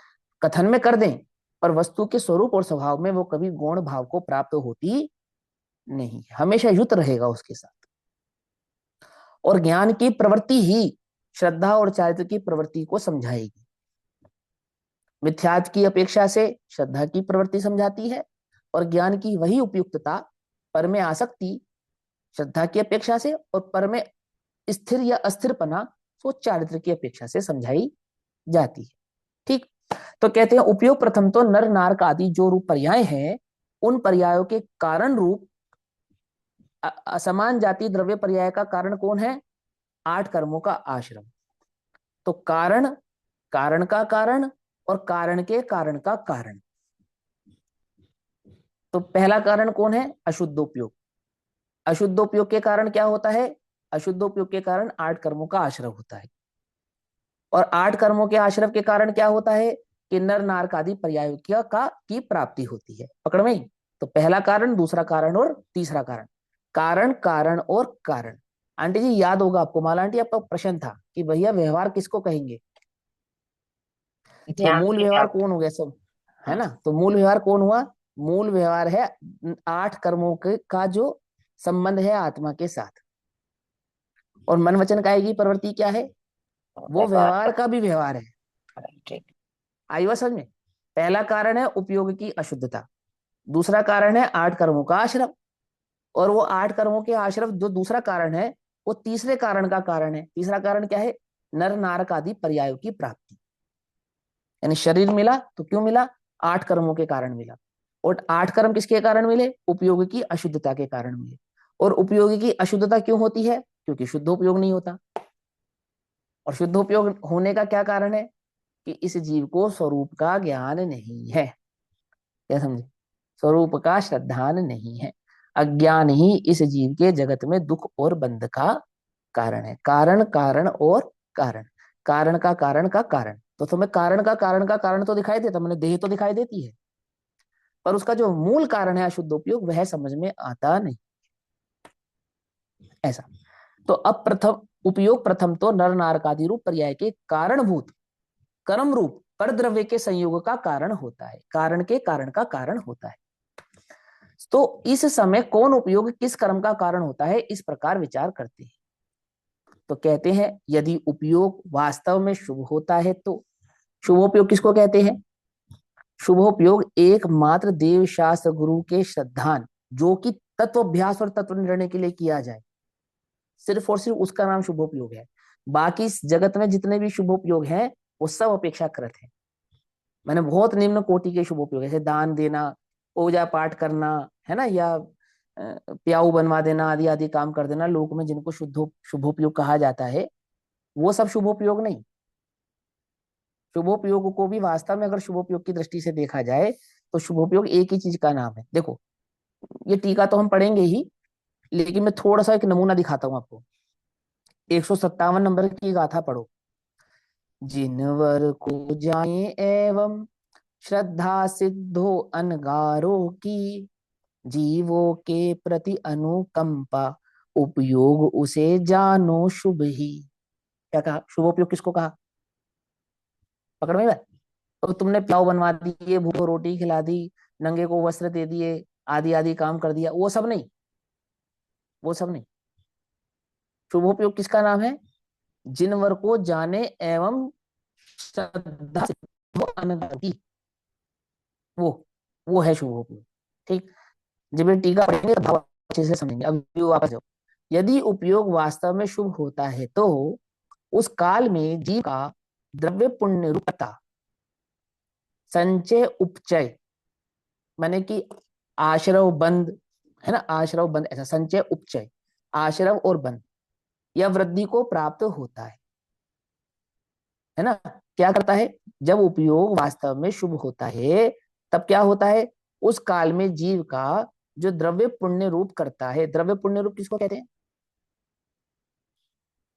कथन में कर दें पर वस्तु के स्वरूप और स्वभाव में वो कभी गौण भाव को प्राप्त होती नहीं है, हमेशा युत रहेगा उसके साथ। और ज्ञान की प्रवृत्ति ही श्रद्धा और चारित्र की प्रवृत्ति को समझाएगी। मिथ्यात्व की अपेक्षा से श्रद्धा की प्रवृत्ति समझाती है, और ज्ञान की वही उपयुक्तता पर में आसक्ति श्रद्धा की अपेक्षा से, और पर में स्थिर या अस्थिरपना तो चारित्र की अपेक्षा से समझाई जाती है। ठीक। तो कहते हैं उपयोग प्रथम तो नर नारक आदि जो रूप पर्याय हैं, उन पर्यायों के कारण रूप असमान जाति द्रव्य पर्याय का कारण कौन है? 8 कर्मों का आश्रम। तो कारण, कारण का कारण और कारण के कारण का कारण, तो पहला कारण कौन है? अशुद्धोपयोग। अशुद्धोपयोग के कारण क्या होता है? अशुद्धोपयोग के कारण 8 कर्मों का आश्रव होता है, और 8 कर्मों के आश्रव के कारण क्या होता है कि नर नारकादि पर्यायों की प्राप्ति होती है। पकड़ में आई? तो पहला कारण, दूसरा कारण और तीसरा कारण। कारण, कारण और कारण। आंटी जी याद होगा आपको, माला आंटी आपका प्रश्न था कि भैया व्यवहार किसको कहेंगे? तो ध्यान मूल से व्यवहार याद। कौन हो गया सब, है ना? तो मूल व्यवहार कौन हुआ? मूल व्यवहार है 8 कर्मों का जो संबंध है आत्मा के साथ। और मन वचन काया की प्रवृत्ति क्या है? वो व्यवहार का भी व्यवहार है। ठीक। आई बात समझ में? पहला कारण है उपयोग की अशुद्धता, दूसरा कारण है 8 कर्मों का आश्रव, और वो 8 कर्मों के आश्रव जो दूसरा कारण है वो तीसरे कारण का कारण है। तीसरा कारण क्या है? नर नारक आदि पर्यायों की प्राप्ति। यानी शरीर मिला तो क्यों मिला? 8 कर्मों के कारण मिला। और 8 कर्म किसके कारण मिले? उपयोग की अशुद्धता के कारण मिले। और उपयोग की अशुद्धता क्यों होती है? क्योंकि शुद्धोपयोग नहीं होता। और शुद्धोपयोग होने का क्या कारण है? कि इस जीव को स्वरूप का ज्ञान नहीं है। क्या समझे? स्वरूप का श्रद्धान नहीं है। अज्ञान ही इस जीव के जगत में दुख और बंध का कारण है। कारण, कारण और कारण। कारण का कारण का कारण। तो तुम्हें कारण का कारण का कारण तो दिखाई देता, मैंने देह तो दिखाई देती है, पर उसका जो मूल कारण है अशुद्धोपयोग वह समझ में आता नहीं। ऐसा। तो अब प्रथम उपयोग प्रथम तो नर नारकादि रूप पर्याय के कारणभूत कर्म रूप पर द्रव्य के संयोग का कारण होता है। कारण के कारण का कारण होता है। तो इस समय कौन उपयोग किस कर्म का कारण होता है, इस प्रकार विचार करते हैं। तो कहते हैं यदि उपयोग वास्तव में शुभ होता है तो शुभोपयोग किसको कहते हैं? शुभोपयोग एकमात्र देव शास्त्र गुरु के श्रद्धान जो कि तत्वभ्यास और तत्व निर्णय के लिए किया जाए, सिर्फ और सिर्फ उसका नाम शुभोपयोग है। बाकी इस जगत में जितने भी शुभोपयोग हैं वो सब अपेक्षाकृत है। मैंने बहुत निम्न कोटि के शुभोपयोग, जैसे दान देना, पूजा पाठ करना, है ना, या प्याऊ बनवा देना, आदि आदि काम कर देना लोक में, जिनको शुभोपयोग कहा जाता है, वो सब शुभोपयोग नहीं। शुभोपयोग को भी वास्तव में अगर शुभोपयोग की दृष्टि से देखा जाए तो शुभोपयोग एक ही चीज का नाम है। देखो ये टीका तो हम पढ़ेंगे ही, लेकिन मैं थोड़ा सा एक नमूना दिखाता हूँ आपको। 157 नंबर की गाथा पढ़ो। जिनवर को जाए एवं श्रद्धा सिद्धो अनगारो की, जीवों के प्रति अनुकंपा उपयोग उसे जानो शुभ ही। क्या कहा? शुभोपयोग किसको कहा? पकड़ में बात? तो तुमने प्याऊ बनवा दिए, भूखो रोटी खिला दी, नंगे को वस्त्र दे दिए, आदि आदि काम कर दिया, वो सब नहीं, वो सब नहीं। शुभोपयोग किसका नाम है? जिनवर को जाने एवं श्रद्धा से वो अनगारो की, वो है शुभोपयोग। ठीक। जब ये टीका पढ़ेंगे तो भाव अच्छे से समझेंगे। अब वापस जाओ। यदि उपयोग वास्तव में शुभ होता है तो उस काल में जीव का द्रव्य पुण्य रूपता संचय उपचय, माने कि आश्रव बंद, है ना, आश्रव बंद, ऐसा संचय उपचय, आश्रव और बंद, यह वृद्धि को प्राप्त होता है ना। क्या करता है? जब उपयोग वास्तव में शुभ होता है तब क्या होता है? उस काल में जीव का जो द्रव्य पुण्य रूप करता है, द्रव्य पुण्य रूप किसको कहते हैं?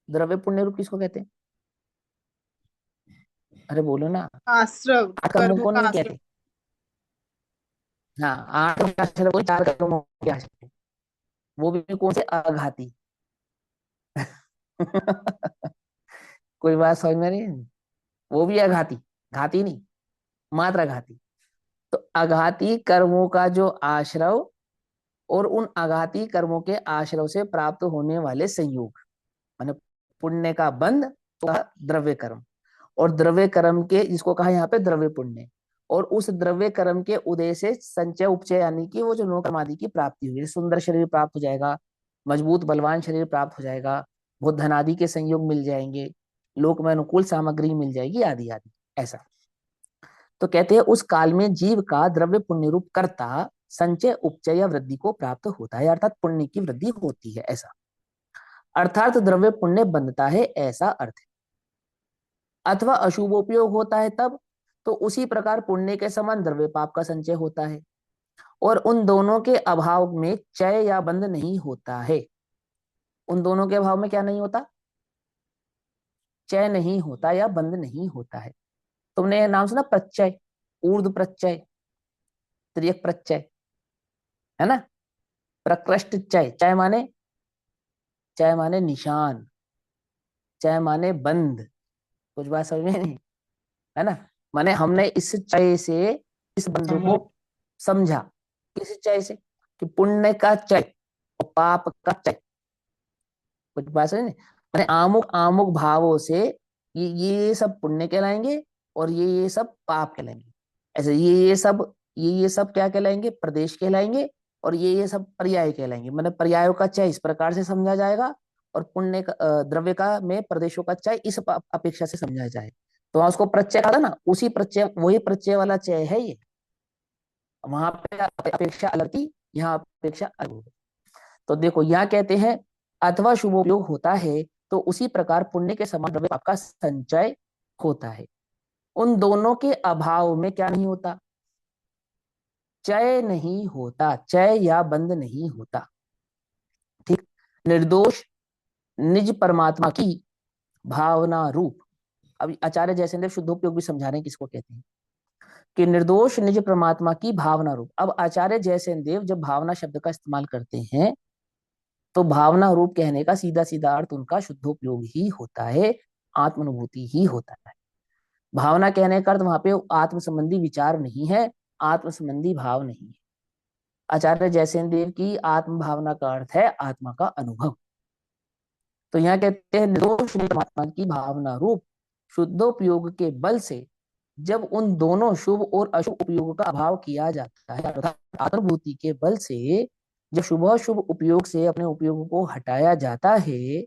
द्रव्य पुण्य रूप किसको कहते हैं? अरे बोलो ना। आश्रव, 8 कर्मों कर्मों को का नहीं आश्रव। कहते। हाँ, 8 कर्मों के आश्रय को 4 कर्मों के आश्रय, वो भी कौन से? अघाती। कोई बात समझ में नहीं? वो भी अघाती, घाती नहीं, मात्र अघाती। तो अघाती कर्मों का जो आश्रव और उन अघाती कर्मों के आश्रव से प्राप्त होने वाले संयोग, माने पुण्य का बंध, तो द्रव्य कर्म, और द्रव्य कर्म के जिसको कहा यहाँ पे द्रव्य पुण्य, और उस द्रव्य कर्म के उदय से संचय उपचय, यानी कि वो जो नो कर्म आदि की प्राप्ति हुई, सुंदर शरीर प्राप्त हो जाएगा, मजबूत बलवान शरीर प्राप्त हो जाएगा, बहुत धन आदि के संयोग मिल जाएंगे, लोक में अनुकूल सामग्री मिल जाएगी, आदि आदि। ऐसा। तो कहते हैं उस काल में जीव का द्रव्य पुण्य रूप कर्ता संचय उपचय या वृद्धि को प्राप्त होता है, अर्थात पुण्य की वृद्धि होती है, ऐसा। अर्थात द्रव्य पुण्य बनता है, ऐसा अर्थ है। अथवा अशुभोपयोग होता है तब तो उसी प्रकार पुण्य के समान द्रव्य पाप का संचय होता है। और उन दोनों के अभाव में चय या बंध नहीं होता है। उन दोनों के अभाव में क्या नहीं होता? चय नहीं होता या बंध नहीं होता है। तुमने ये नाम सुना प्रत्यय, ऊर्ध्व प्रत्यय, तिर्यक प्रत्यय, है ना? प्रकृष्ट चय, चय माने निशान, चय माने बंध। कुछ बात समझ में नहीं, है ना? माने हमने इस चय से इस बंध को समझा। किस चय से? कि पुण्य का चय और पाप का चय। कुछ बात समझ में? माने आमुक आमुक भावों से ये सब पुण्य कहलाएंगे और ये सब पाप कहलाएंगे। ऐसे ये सब क्या कहलाएंगे? प्रदेश कहलाएंगे। और ये सब पर्याय कहलाएंगे। मतलब पर्यायों का चय इस प्रकार से समझा जाएगा और पुण्य का द्रव्य का में प्रदेशों का चय इस अपेक्षा से समझा जाए। तो वहां उसको प्रत्यय कहा था ना, उसी प्रत्यय, वही प्रत्यय वाला चय है ये। वहां पे अपेक्षा अलग थी, यहाँ अपेक्षा अलग हो गई। तो देखो यहाँ कहते हैं अथवा शुभोपयोग होता है तो उसी प्रकार पुण्य के समान द्रव्य पाप का संचय होता है। उन दोनों के अभाव में क्या नहीं होता? चय नहीं होता, चय या बंध नहीं होता। ठीक। निर्दोष निज परमात्मा की भावना रूप, अब आचार्य जयसेन शुद्धोपयोग भी समझा रहे हैं किसको कहते हैं, कि निर्दोष निज परमात्मा की भावना रूप। अब आचार्य जयसेन देव जब भावना शब्द का इस्तेमाल करते हैं तो भावना रूप कहने का सीधा सीधा अर्थ उनका शुद्धोपयोग ही होता है, आत्मानुभूति ही होता है। भावना कहने का अर्थ वहां पे आत्म संबंधी विचार नहीं है, आत्म संबंधी भाव नहीं है। आचार्य जयसेन देव की आत्म भावना का अर्थ है आत्मा का अनुभव। तो यहाँ कहते हैं निर्दोष परमात्मा की भावना रूप शुद्धोपयोग के बल से जब उन दोनों शुभ और अशुभ उपयोग का अभाव किया जाता है, अर्थात आत्मानुभूति के बल से जब शुभ शुभ उपयोग से अपने उपयोग को हटाया जाता है,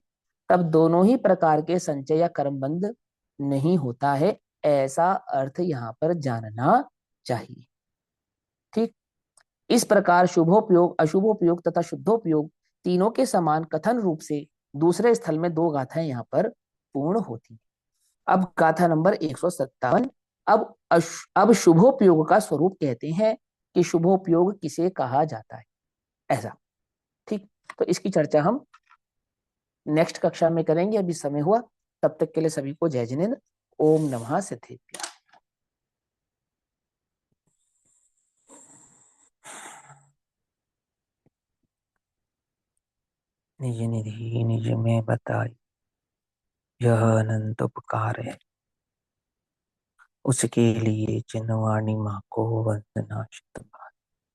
तब दोनों ही प्रकार के संचय या कर्मबंध नहीं होता है। ऐसा अर्थ यहाँ पर जानना चाहिए। ठीक। इस प्रकार शुभोपयोग, अशुभोपयोग तथा शुद्धोपयोग तीनों के समान कथन रूप से दूसरे स्थल में दो गाथाएं यहाँ पर पूर्ण होती। अब गाथा नंबर 157। अब शुभोपयोग का स्वरूप कहते हैं कि शुभोपयोग किसे कहा जाता है, ऐसा। ठीक। तो इसकी चर्चा हम नेक्स्ट कक्षा में करेंगे। अभी समय हुआ, तब तक के लिए सभी को जय जिनेन्द्र। ओम नमः सिद्धेभ्यः। निज निधि निज में बताई, यह अनंत उपकार है, उसके लिए जिनवाणी माँ को वंदना शतबार।